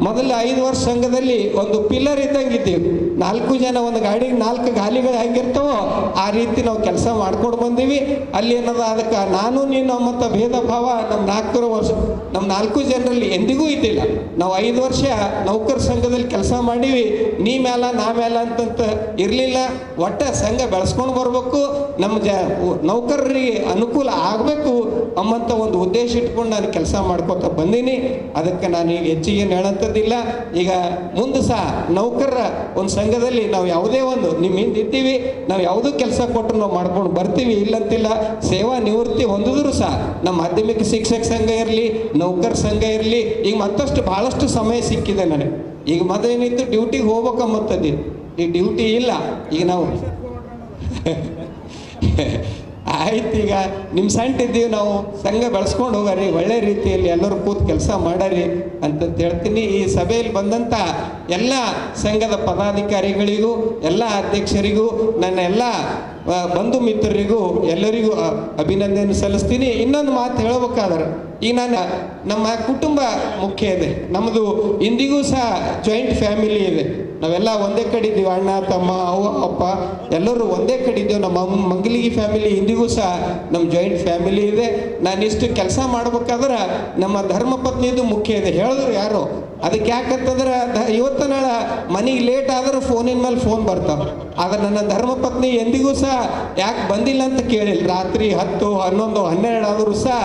ಮೊದಲು 5 ವರ್ಷ ಸಂಘದಲ್ಲಿ ಒಂದು ಪಿಲ್ಲರ್ ಇದ್ದಂಗೆ ಇದ್ದೀವಿ. 4 ಜನ ಒಂದು ಗಾಡಿಗೆ 4 ಗಾಲಿಗಳು ಹೆಂಗಿರ್ತಾವೋ ಆ ರೀತಿ ನಾವು ಕೆಲಸ ಮಾಡ್ಕೊಂಡು ಬಂದೀವಿ. ಅಲ್ಲಿ ಏನದ ಅದಕ್ಕೆ ನಾನು ನೀನು ಮತ್ತು ಭೇದ ಭಾವ ನಮ್ಮ 4 ಜನರಲ್ಲಿ ಎಂದಿಗೂ ಇದ್ದಿಲ್ಲ. ನಾವು 5 ವರ್ಷ ನೌಕರ ಸಂಘದಲ್ಲಿ ಕೆಲಸ ಮಾಡೀವಿ, ನೀ ಮೇಲ ನಾ ಮೇಲ ಅಂತಂತ ಇರಲಿಲ್ಲ. ಒಟ್ಟ ಸಂಘ ಬೆಳೆಸ್ಕೊಂಡು ಬರಬೇಕು, ನಮ್ಮ ನೌಕರರಿಗೆ ಅನುಕೂಲ ಆಗಬೇಕು ಅಂಬಂಥ ಒಂದು ಉದ್ದೇಶ ಇಟ್ಕೊಂಡು ನಾನು ಕೆಲಸ ಮಾಡ್ಕೊತ ಬಂದೀನಿ. ಅದಕ್ಕೆ ನಾನು ಈಗ ಹೆಚ್ಚಿಗೆ ಹೇಳೋಂಥದ್ದಿಲ್ಲ. ಈಗ ಮುಂದೆ ಸಹ ನೌಕರರ ಒಂದು ಸಂಘದಲ್ಲಿ ನಾವು ಯಾವುದೇ ಒಂದು ನಿಮ್ಮ ಹಿಂದೆ ಇದ್ದೀವಿ, ನಾವು ಯಾವುದೂ ಕೆಲಸ ಕೊಟ್ಟರು ನಾವು ಮಾಡ್ಕೊಂಡು ಬರ್ತೀವಿ, ಇಲ್ಲಂತಿಲ್ಲ. ಸೇವಾ ನಿವೃತ್ತಿ ಹೊಂದಿದ್ರು ಸಹ ನಮ್ಮ ಮಾಧ್ಯಮಿಕ ಶಿಕ್ಷಕ ಸಂಘ ಇರಲಿ, ನೌಕರ ಸಂಘ ಇರಲಿ, ಈಗ ಮತ್ತಷ್ಟು ಭಾಳಷ್ಟು ಸಮಯ ಸಿಕ್ಕಿದೆ ನನಗೆ. ಈಗ ಮೊದಲೇನಿತ್ತು ಡ್ಯೂಟಿಗೆ ಹೋಗ್ಬೇಕಂಬತ್ತದ್ದು, ಈ ಡ್ಯೂಟಿ ಇಲ್ಲ. ಈಗ ನಾವು ಆಯ್ತು, ಈಗ ನಿಮ್ಮ ಸಂಟಿದ್ದೀವಿ, ನಾವು ಸಂಘ ಬೆಳೆಸ್ಕೊಂಡು ಹೋಗಾರಿ, ಒಳ್ಳೆ ರೀತಿಯಲ್ಲಿ ಎಲ್ಲರೂ ಕೂತು ಕೆಲಸ ಮಾಡಾರಿ ಅಂತಂತ ಹೇಳ್ತೀನಿ. ಈ ಸಭೆಯಲ್ಲಿ ಬಂದಂಥ ಎಲ್ಲ ಸಂಘದ ಪದಾಧಿಕಾರಿಗಳಿಗೂ, ಎಲ್ಲ ಅಧ್ಯಕ್ಷರಿಗೂ, ನನ್ನ ಎಲ್ಲ ಬಂಧು ಮಿತ್ರರಿಗೂ ಎಲ್ಲರಿಗೂ ಅಭಿನಂದನೆ ಸಲ್ಲಿಸ್ತೀನಿ. ಇನ್ನೊಂದು ಮಾತು ಹೇಳಬೇಕಾದ್ರೆ, ಈಗ ನಮ್ಮ ಕುಟುಂಬ ಮುಖ್ಯ ಇದೆ. ನಮ್ಮದು ಇಂದಿಗೂ ಸಹ ಜಾಯಿಂಟ್ ಫ್ಯಾಮಿಲಿ ಇದೆ, ನಾವೆಲ್ಲ ಒಂದೇ ಕಡೆ ಇದ್ದೀವಿ, ಅಣ್ಣ ತಮ್ಮ ಅವ್ವ ಅಪ್ಪ ಎಲ್ಲರೂ ಒಂದೇ ಕಡೆ ಇದ್ದೀವಿ. ನಮ್ಮ ಮಂಗಲಿಗಿ ಫ್ಯಾಮಿಲಿ ಇಂದಿಗೂ ಸಹ ನಮ್ಮ ಜಾಯಿಂಟ್ ಫ್ಯಾಮಿಲಿ ಇದೆ. ನಾನು ಇಷ್ಟು ಕೆಲಸ ಮಾಡ್ಬೇಕಾದ್ರೆ ನಮ್ಮ ಧರ್ಮಪತ್ನಿದು ಮುಖ್ಯ ಇದೆ. ಹೇಳಿದ್ರು ಯಾರು, ಅದಕ್ಕೆ ಯಾಕಂತಂದ್ರೆ ಇವತ್ತು ನಾಳೆ ಮನೆಗೆ ಲೇಟ್ ಆದ್ರೆ ಫೋನಿನ ಮೇಲೆ ಫೋನ್ ಬರ್ತಾವೆ. ಆದರೆ ನನ್ನ ಧರ್ಮಪತ್ನಿ ಎಂದಿಗೂ ಸಹ ಯಾಕೆ ಬಂದಿಲ್ಲ ಅಂತ ಕೇಳಿಲ್ಲ. ರಾತ್ರಿ 10, 11, 12 ಆದರೂ ಸಹ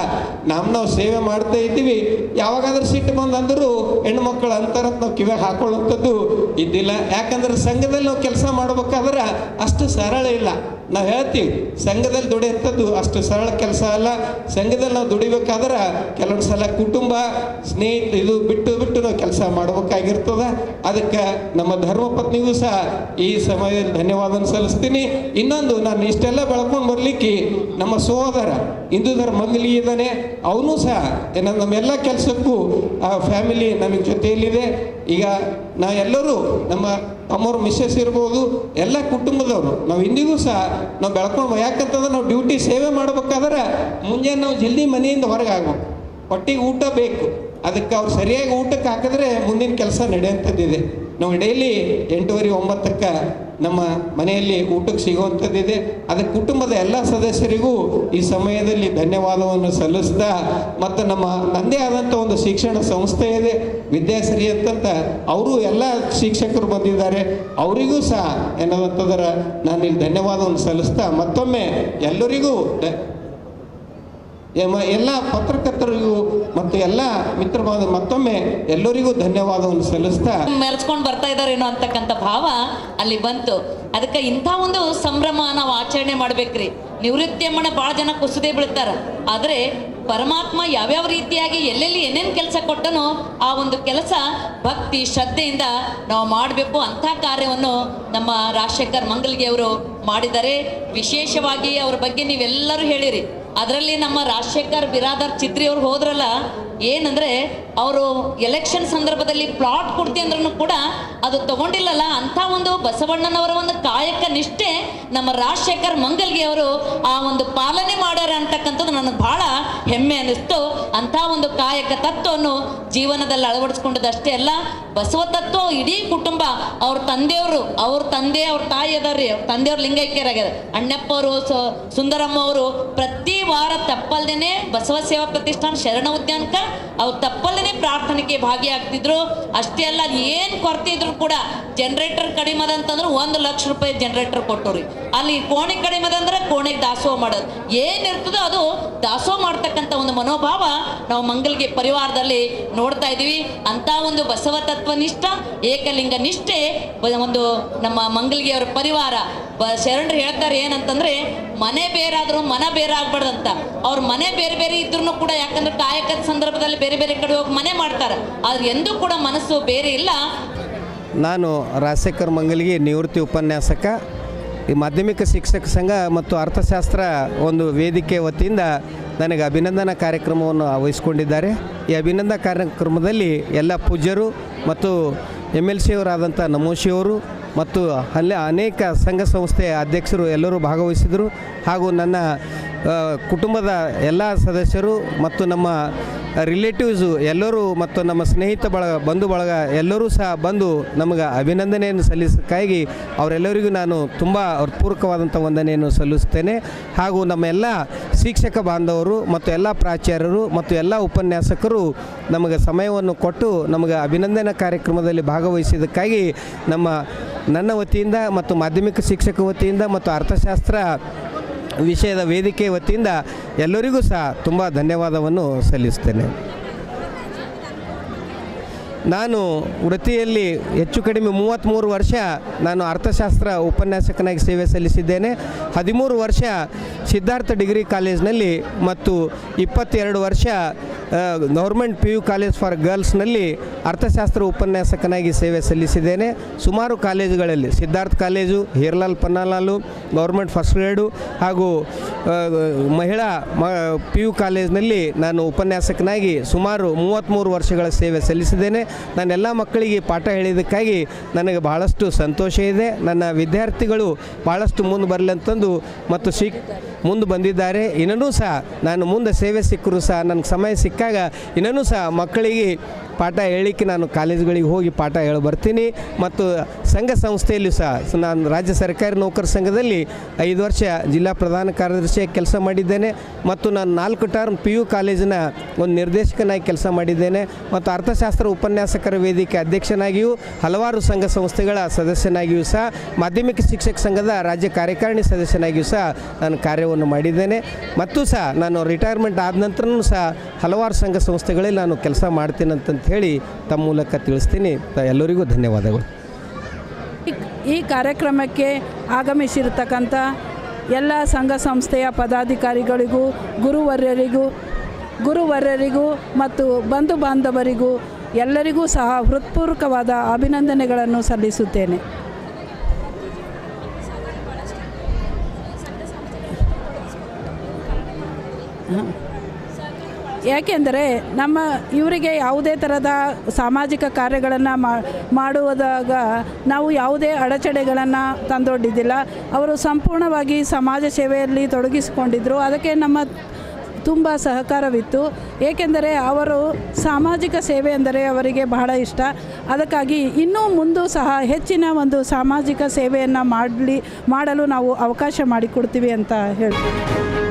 ನಾವು ಸೇವೆ ಮಾಡ್ತಾ ಇದ್ದೀವಿ. ಯಾವಾಗಾದ್ರೂ ಸಿಟ್ಟು ಬಂದಂದರೂ ಹೆಣ್ಮಕ್ಳು ಅಂತಾರಂತ ನಾವು ಕಿವಿಯಾಗ ಹಾಕೊಳ್ಳುವಂಥದ್ದು ಇದ್ದಿಲ್ಲ. ಯಾಕಂದ್ರೆ ಸಂಘದಲ್ಲಿ ನಾವು ಕೆಲಸ ಮಾಡ್ಬೇಕಾದ್ರೆ ಅಷ್ಟು ಸರಳ ಇಲ್ಲ. ನಾವು ಹೇಳ್ತೀವಿ ಸಂಘದಲ್ಲಿ ದುಡಿಯುವಂಥದ್ದು ಅಷ್ಟು ಸರಳ ಕೆಲಸ ಅಲ್ಲ. ಸಂಘದಲ್ಲಿ ನಾವು ದುಡಿಬೇಕಾದ್ರೆ ಕೆಲವೊಂದು ಸಲ ಕುಟುಂಬ ಸ್ನೇಹಿತ ಇದು ಬಿಟ್ಟು ನಾವು ಕೆಲಸ ಮಾಡಬೇಕಾಗಿರ್ತದೆ. ಅದಕ್ಕೆ ನಮ್ಮ ಧರ್ಮಪತ್ನಿಗೂ ಸಹ ಈ ಸಮಯದಲ್ಲಿ ಧನ್ಯವಾದ ಸಲ್ಲಿಸ್ತೀನಿ. ಇನ್ನೊಂದು, ನಾನು ಇಷ್ಟೆಲ್ಲ ಬೆಳ್ಕೊಂಡು ಬರಲಿಕ್ಕೆ ನಮ್ಮ ಸಹೋದರ ಹಿಂದೂ ಧರ್ಮ ಮಂಗಲಿ ಇದ್ದಾನೆ, ಅವನು ಸಹ ನಮ್ಮೆಲ್ಲ ಕೆಲಸಕ್ಕೂ ಆ ಫ್ಯಾಮಿಲಿ ನಮಗೆ ಜೊತೆಯಲ್ಲಿದೆ. ಈಗ ನಾವೆಲ್ಲರೂ ನಮ್ಮ ತಮ್ಮವ್ರ ಮಿಸ್ಸಸ್ ಇರ್ಬೋದು, ಎಲ್ಲ ಕುಟುಂಬದವರು ನಾವು ಇಂದಿಗೂ ಸಹ ನಾವು ಬೆಳ್ಕೊಂಡು, ಯಾಕಂತಂದ್ರೆ ನಾವು ಡ್ಯೂಟಿ ಸೇವೆ ಮಾಡ್ಬೇಕಾದ್ರೆ ಮುಂಜಾನೆ ನಾವು ಜಲ್ದಿ ಮನೆಯಿಂದ ಹೊರಗೆ ಆಗ್ಬೇಕು, ಹೊಟ್ಟಿಗೆ ಊಟ ಬೇಕು. ಅದಕ್ಕೆ ಅವ್ರು ಸರಿಯಾಗಿ ಊಟಕ್ಕೆ ಹಾಕಿದ್ರೆ ಮುಂದಿನ ಕೆಲಸ ನಡೆಯುವಂಥದ್ದಿದೆ. ನಾವು ಡೈಲಿ 8:30, 9ಕ್ಕೆ ನಮ್ಮ ಮನೆಯಲ್ಲಿ ಊಟಕ್ಕೆ ಸಿಗುವಂಥದ್ದಿದೆ. ಅದಕ್ಕೆ ಕುಟುಂಬದ ಎಲ್ಲ ಸದಸ್ಯರಿಗೂ ಈ ಸಮಯದಲ್ಲಿ ಧನ್ಯವಾದವನ್ನು ಸಲ್ಲಿಸ್ತಾ, ಮತ್ತು ನನ್ನದೇ ಆದಂಥ ಒಂದು ಶಿಕ್ಷಣ ಸಂಸ್ಥೆ ಇದೆ ವಿದ್ಯಾಶ್ರೀ ಅಂತಂತ, ಅವರು ಎಲ್ಲ ಶಿಕ್ಷಕರು ಬಂದಿದ್ದಾರೆ, ಅವರಿಗೂ ಸಹ ಏನಂತಂದ್ರೆ ನಾನು ಇಲ್ಲಿ ಧನ್ಯವಾದವನ್ನು ಸಲ್ಲಿಸ್ತಾ ಮತ್ತೊಮ್ಮೆ ಎಲ್ಲರಿಗೂ ಎಲ್ಲ ಪತ್ರಕರ್ತರಿಗೂ ಮತ್ತು ಎಲ್ಲ ಮಿತ್ರ ಮತ್ತೊಮ್ಮೆ ಎಲ್ಲರಿಗೂ ಧನ್ಯವಾದವನ್ನು ಸಲ್ಲಿಸ್ತಾ ಮೆರೆಸ್ಕೊಂಡು ಬರ್ತಾ ಇದ್ದಾರೇನೋ ಅಂತಕ್ಕಂಥ ಭಾವ ಅಲ್ಲಿ ಬಂತು. ಅದಕ್ಕೆ ಇಂಥ ಒಂದು ಸಂಭ್ರಮ ನಾವು ಆಚರಣೆ ಮಾಡ್ಬೇಕ್ರಿ. ನಿವೃತ್ತಿಯಮ್ಮನ ಭಾಳ ಜನ ಕುಸಿದೇ ಬೀಳ್ತಾರ, ಆದರೆ ಪರಮಾತ್ಮ ಯಾವ್ಯಾವ ರೀತಿಯಾಗಿ ಎಲ್ಲೆಲ್ಲಿ ಏನೇನು ಕೆಲಸ ಕೊಟ್ಟನೋ ಆ ಒಂದು ಕೆಲಸ ಭಕ್ತಿ ಶ್ರದ್ಧೆಯಿಂದ ನಾವು ಮಾಡಬೇಕು. ಅಂಥ ಕಾರ್ಯವನ್ನು ನಮ್ಮ ರಾಜಶೇಖರ್ ಮಂಗಲ್ಗಿ ಅವರು ಮಾಡಿದ್ದಾರೆ. ವಿಶೇಷವಾಗಿ ಅವ್ರ ಬಗ್ಗೆ ನೀವೆಲ್ಲರೂ ಹೇಳಿರಿ. ಅದರಲ್ಲಿ ನಮ್ಮ ರಾಜಶೇಖರ್ ಬಿರಾದರ್ ಚಿತ್ರಿ ಅವ್ರು ಹೋದ್ರಲ್ಲ, ಏನಂದರೆ ಅವರು ಎಲೆಕ್ಷನ್ ಸಂದರ್ಭದಲ್ಲಿ ಪ್ಲಾಟ್ ಕೊಡ್ತಿ ಅಂದ್ರೂ ಕೂಡ ಅದು ತಗೊಂಡಿಲ್ಲಲ್ಲ. ಅಂಥ ಒಂದು ಬಸವಣ್ಣನವರ ಒಂದು ಕಾಯಕ ನಿಷ್ಠೆ ನಮ್ಮ ರಾಜಶೇಖರ್ ಮಂಗಲ್ಗಿ ಅವರು ಆ ಒಂದು ಪಾಲನೆ ಮಾಡ್ಯಾರ ಅಂತಕ್ಕಂಥದ್ದು ನನಗೆ ಭಾಳ ಹೆಮ್ಮೆ ಅನ್ನಿಸ್ತು. ಅಂಥ ಒಂದು ಕಾಯಕ ತತ್ವವನ್ನು ಜೀವನದಲ್ಲಿ ಅಳವಡಿಸ್ಕೊಂಡದಷ್ಟೇ ಅಲ್ಲ, ಬಸವ ತತ್ವ ಇಡೀ ಕುಟುಂಬ, ಅವ್ರ ತಂದೆಯವರು, ಅವ್ರ ತಾಯಿ ಅದಾರ್ರಿ, ಅವ್ರ ತಂದೆಯವ್ರು ಲಿಂಗೈಕ್ಯರಾಗ್ಯಾರ. ಅಣ್ಣಪ್ಪ ಅವರು, ಸುಂದರಮ್ಮ ಅವರು ಪ್ರತಿ ವಾರ ತಪ್ಪಲ್ದೇನೆ ಬಸವ ಸೇವಾ ಪ್ರತಿಷ್ಠಾನ ಶರಣ ಉದ್ಯಾನಕ ಅವ್ರು ತಪ್ಪಲ್ದೇನೆ ಪ್ರಾರ್ಥನೆಗೆ ಭಾಗಿಯಾಗ್ತಿದ್ರು. ಅಷ್ಟೇ ಅಲ್ಲ, ಏನು ಕೊರತೆ ಇದ್ರು ಕೂಡ ಜನರೇಟರ್ ಕಡಿಮೆ ಅದಂತಂದ್ರೆ 1 ಲಕ್ಷ ರೂಪಾಯಿ ಜನರೇಟರ್ ಕೊಟ್ಟವ್ರಿ. ಅಲ್ಲಿ ಕೋಣೆ ಕಡಿಮೆ ಅದಂದ್ರೆ ಕೋಣೆಗೆ ದಾಸೋಹ ಮಾಡೋದು, ಏನಿರ್ತದೋ ಅದು ದಾಸೋಹ ಮಾಡ್ತಕ್ಕಂಥ ಒಂದು ಮನೋಭಾವ ನಾವು ಮಂಗಲ್ಗಿ ಪರಿವಾರದಲ್ಲಿ ನೋಡ್ತಾ ಇದ್ದೀವಿ. ಅಂತ ಒಂದು ಬಸವ ತತ್ವನಿಷ್ಠ ಏಕಲಿಂಗ ನಿಷ್ಠೆ ಒಂದು ನಮ್ಮ ಮಂಗಲ್ಗಿ ಅವರ ಪರಿವಾರ. ಶರಣರು ಹೇಳ್ತಾರೆ ಏನಂತಂದ್ರೆ, ಮನೆ ಬೇರಾದರೂ ಮನ ಬೇರೆ ಆಗ್ಬಾರ್ದಂತ. ಅವ್ರ ಮನೆ ಬೇರೆ ಬೇರೆ ಇದ್ರೂ ಕೂಡ, ಯಾಕಂದ್ರೆ ಕಾಯಕದ ಸಂದರ್ಭದಲ್ಲಿ ಬೇರೆ ಬೇರೆ ಕಡೆ ಹೋಗಿ ಮನೆ ಮಾಡ್ತಾರೆ, ಆದ್ರೆ ಎಂದೂ ಕೂಡ ಮನಸ್ಸು ಬೇರೆ ಇಲ್ಲ. ನಾನು ರಾಜಶೇಖರ್ ಮಂಗಲ್ಗಿ, ನಿವೃತ್ತಿ ಉಪನ್ಯಾಸಕ, ಈ ಮಾಧ್ಯಮಿಕ ಶಿಕ್ಷಕ ಸಂಘ ಮತ್ತು ಅರ್ಥಶಾಸ್ತ್ರ ಒಂದು ವೇದಿಕೆ ವತಿಯಿಂದ ನನಗೆ ಅಭಿನಂದನಾ ಕಾರ್ಯಕ್ರಮವನ್ನು ವಹಿಸಿಕೊಂಡಿದ್ದಾರೆ. ಈ ಅಭಿನಂದನಾ ಕಾರ್ಯಕ್ರಮದಲ್ಲಿ ಎಲ್ಲ ಪೂಜ್ಯರು ಮತ್ತು MLC ಅವರಾದಂಥ ನಮೋಶಿ ಅವರು ಮತ್ತು ಅಲ್ಲಿ ಅನೇಕ ಸಂಘ ಸಂಸ್ಥೆಯ ಅಧ್ಯಕ್ಷರು ಎಲ್ಲರೂ ಭಾಗವಹಿಸಿದರು. ಹಾಗೂ ನನ್ನ ಕುಟುಂಬದ ಎಲ್ಲ ಸದಸ್ಯರು ಮತ್ತು ನಮ್ಮ ರಿಲೇಟಿವ್ಸು ಎಲ್ಲರೂ ಮತ್ತು ನಮ್ಮ ಸ್ನೇಹಿತ ಬಂಧು ಬಳಗ ಎಲ್ಲರೂ ಸಹ ಬಂದು ನಮಗೆ ಅಭಿನಂದನೆಯನ್ನು ಸಲ್ಲಿಸಕ್ಕಾಗಿ ಅವರೆಲ್ಲರಿಗೂ ನಾನು ತುಂಬ ಪೂರಕವಾದಂಥ ವಂದನೆಯನ್ನು ಸಲ್ಲಿಸ್ತೇನೆ. ಹಾಗೂ ನಮ್ಮ ಎಲ್ಲ ಶಿಕ್ಷಕ ಬಾಂಧವರು ಮತ್ತು ಎಲ್ಲ ಪ್ರಾಚಾರ್ಯರು ಮತ್ತು ಎಲ್ಲ ಉಪನ್ಯಾಸಕರು ನಮಗೆ ಸಮಯವನ್ನು ಕೊಟ್ಟು ನಮಗೆ ಅಭಿನಂದನಾ ಕಾರ್ಯಕ್ರಮದಲ್ಲಿ ಭಾಗವಹಿಸಿದ್ದಕ್ಕಾಗಿ ನನ್ನ ವತಿಯಿಂದ ಮತ್ತು ಮಾಧ್ಯಮಿಕ ಶಿಕ್ಷಕ ವತಿಯಿಂದ ಮತ್ತು ಅರ್ಥಶಾಸ್ತ್ರ ವಿಷಯದ ವೇದಿಕೆ ವತಿಯಿಂದ ಎಲ್ಲರಿಗೂ ಸಹ ತುಂಬ ಧನ್ಯವಾದವನ್ನು ಸಲ್ಲಿಸ್ತೇನೆ. ನಾನು ವೃತ್ತಿಯಲ್ಲಿ ಹೆಚ್ಚು ಕಡಿಮೆ 33 ವರ್ಷ ನಾನು ಅರ್ಥಶಾಸ್ತ್ರ ಉಪನ್ಯಾಸಕನಾಗಿ ಸೇವೆ ಸಲ್ಲಿಸಿದ್ದೇನೆ. 13 ವರ್ಷ ಸಿದ್ಧಾರ್ಥ ಡಿಗ್ರಿ ಕಾಲೇಜ್ನಲ್ಲಿ ಮತ್ತು 22 ವರ್ಷ ಗೌರ್ಮೆಂಟ್ PU ಕಾಲೇಜ್ ಫಾರ್ ಗರ್ಲ್ಸ್ನಲ್ಲಿ ಅರ್ಥಶಾಸ್ತ್ರ ಉಪನ್ಯಾಸಕನಾಗಿ ಸೇವೆ ಸಲ್ಲಿಸಿದ್ದೇನೆ. ಸುಮಾರು ಕಾಲೇಜುಗಳಲ್ಲಿ Siddhartha college, Hiralal Pannalal, government first grade ಹಾಗೂ ಮಹಿಳಾ PU ಕಾಲೇಜ್ನಲ್ಲಿ ನಾನು ಉಪನ್ಯಾಸಕನಾಗಿ ಸುಮಾರು 33 ವರ್ಷಗಳ ಸೇವೆ ಸಲ್ಲಿಸಿದ್ದೇನೆ. ನಾನೆಲ್ಲ ಮಕ್ಕಳಿಗೆ ಪಾಠ ಹೇಳಿದ್ದಕ್ಕಾಗಿ ನನಗೆ ಬಹಳಷ್ಟು ಸಂತೋಷ ಇದೆ. ನನ್ನ ವಿದ್ಯಾರ್ಥಿಗಳು ಭಾಳಷ್ಟು ಮುಂದೆ ಬರಲಿ ಅಂತಂದು ಮತ್ತು ಮುಂದೆ ಬಂದಿದ್ದಾರೆ. ಇನ್ನೂ ಸಹ ನಾನು ಮುಂದೆ ಸೇವೆ ಸಿಕ್ಕರೂ ಸಹ ನನಗೆ ಸಮಯ ಸಿಕ್ಕಾಗ ಇನ್ನೂ ಸಹ ಮಕ್ಕಳಿಗೆ ಪಾಠ ಹೇಳಲಿಕ್ಕೆ ನಾನು ಕಾಲೇಜುಗಳಿಗೆ ಹೋಗಿ ಪಾಠ ಹೇಳಿ ಬರ್ತೀನಿ. ಮತ್ತು ಸಂಘ ಸಂಸ್ಥೆಯಲ್ಲೂ ಸಹ ನಾನು ರಾಜ್ಯ ಸರ್ಕಾರಿ ನೌಕರ ಸಂಘದಲ್ಲಿ 5 ವರ್ಷ ಜಿಲ್ಲಾ ಪ್ರಧಾನ ಕಾರ್ಯದರ್ಶಿಯಾಗಿ ಕೆಲಸ ಮಾಡಿದ್ದೇನೆ. ಮತ್ತು ನಾನು 4 ಟರ್ಮ್ PU ಕಾಲೇಜಿನ ಒಂದು ನಿರ್ದೇಶಕನಾಗಿ ಕೆಲಸ ಮಾಡಿದ್ದೇನೆ. ಮತ್ತು ಅರ್ಥಶಾಸ್ತ್ರ ಉಪನ್ಯಾಸಕರ ವೇದಿಕೆ ಅಧ್ಯಕ್ಷನಾಗಿಯೂ ಹಲವಾರು ಸಂಘ ಸಂಸ್ಥೆಗಳ ಸದಸ್ಯನಾಗಿಯೂ ಸಹ ಮಾಧ್ಯಮಿಕ ಶಿಕ್ಷಕ ಸಂಘದ ರಾಜ್ಯ ಕಾರ್ಯಕಾರಿಣಿ ಸದಸ್ಯನಾಗಿಯೂ ಸಹ ನಾನು ಕಾರ್ಯವನ್ನು ಮಾಡಿದ್ದೇನೆ. ಮತ್ತು ಸಹ ನಾನು ರಿಟೈರ್ಮೆಂಟ್ ಆದ ನಂತರನೂ ಸಹ ಹಲವಾರು ಸಂಘ ಸಂಸ್ಥೆಗಳಲ್ಲಿ ನಾನು ಕೆಲಸ ಮಾಡ್ತೀನಿ ಅಂತ ಹೇಳಿ ತಮ್ಮ ಮೂಲಕ ತಿಳಿಸ್ತೀನಿ. ಎಲ್ಲರಿಗೂ ಧನ್ಯವಾದಗಳು. ಈ ಕಾರ್ಯಕ್ರಮಕ್ಕೆ ಆಗಮಿಸಿರ್ತಕ್ಕಂಥ ಎಲ್ಲ ಸಂಘ ಸಂಸ್ಥೆಯ ಪದಾಧಿಕಾರಿಗಳಿಗೂ ಗುರುವರ್ಯರಿಗೂ ಮತ್ತು ಬಂಧು ಬಾಂಧವರಿಗೂ ಎಲ್ಲರಿಗೂ ಸಹ ಹೃತ್ಪೂರ್ವಕವಾದ ಅಭಿನಂದನೆಗಳನ್ನು ಸಲ್ಲಿಸುತ್ತೇನೆ. ಯಾಕೆಂದರೆ ಇವರಿಗೆ ಯಾವುದೇ ಥರದ ಸಾಮಾಜಿಕ ಕಾರ್ಯಗಳನ್ನು ಮಾಡುವುದಾಗ ನಾವು ಯಾವುದೇ ಅಡಚಣೆಗಳನ್ನು ತಂದೊಡ್ಡಿದ್ದಿಲ್ಲ. ಅವರು ಸಂಪೂರ್ಣವಾಗಿ ಸಮಾಜ ಸೇವೆಯಲ್ಲಿ ತೊಡಗಿಸಿಕೊಂಡಿದ್ದರು. ಅದಕ್ಕೆ ನಮ್ಮ ತುಂಬ ಸಹಕಾರವಿತ್ತು. ಏಕೆಂದರೆ ಅವರು ಸಾಮಾಜಿಕ ಸೇವೆ ಎಂದರೆ ಅವರಿಗೆ ಬಹಳ ಇಷ್ಟ. ಅದಕ್ಕಾಗಿ ಇನ್ನೂ ಮುಂದೂ ಸಹ ಹೆಚ್ಚಿನ ಒಂದು ಸಾಮಾಜಿಕ ಸೇವೆಯನ್ನು ಮಾಡಲು ನಾವು ಅವಕಾಶ ಮಾಡಿಕೊಡ್ತೀವಿ ಅಂತ ಹೇಳ್ತೀವಿ.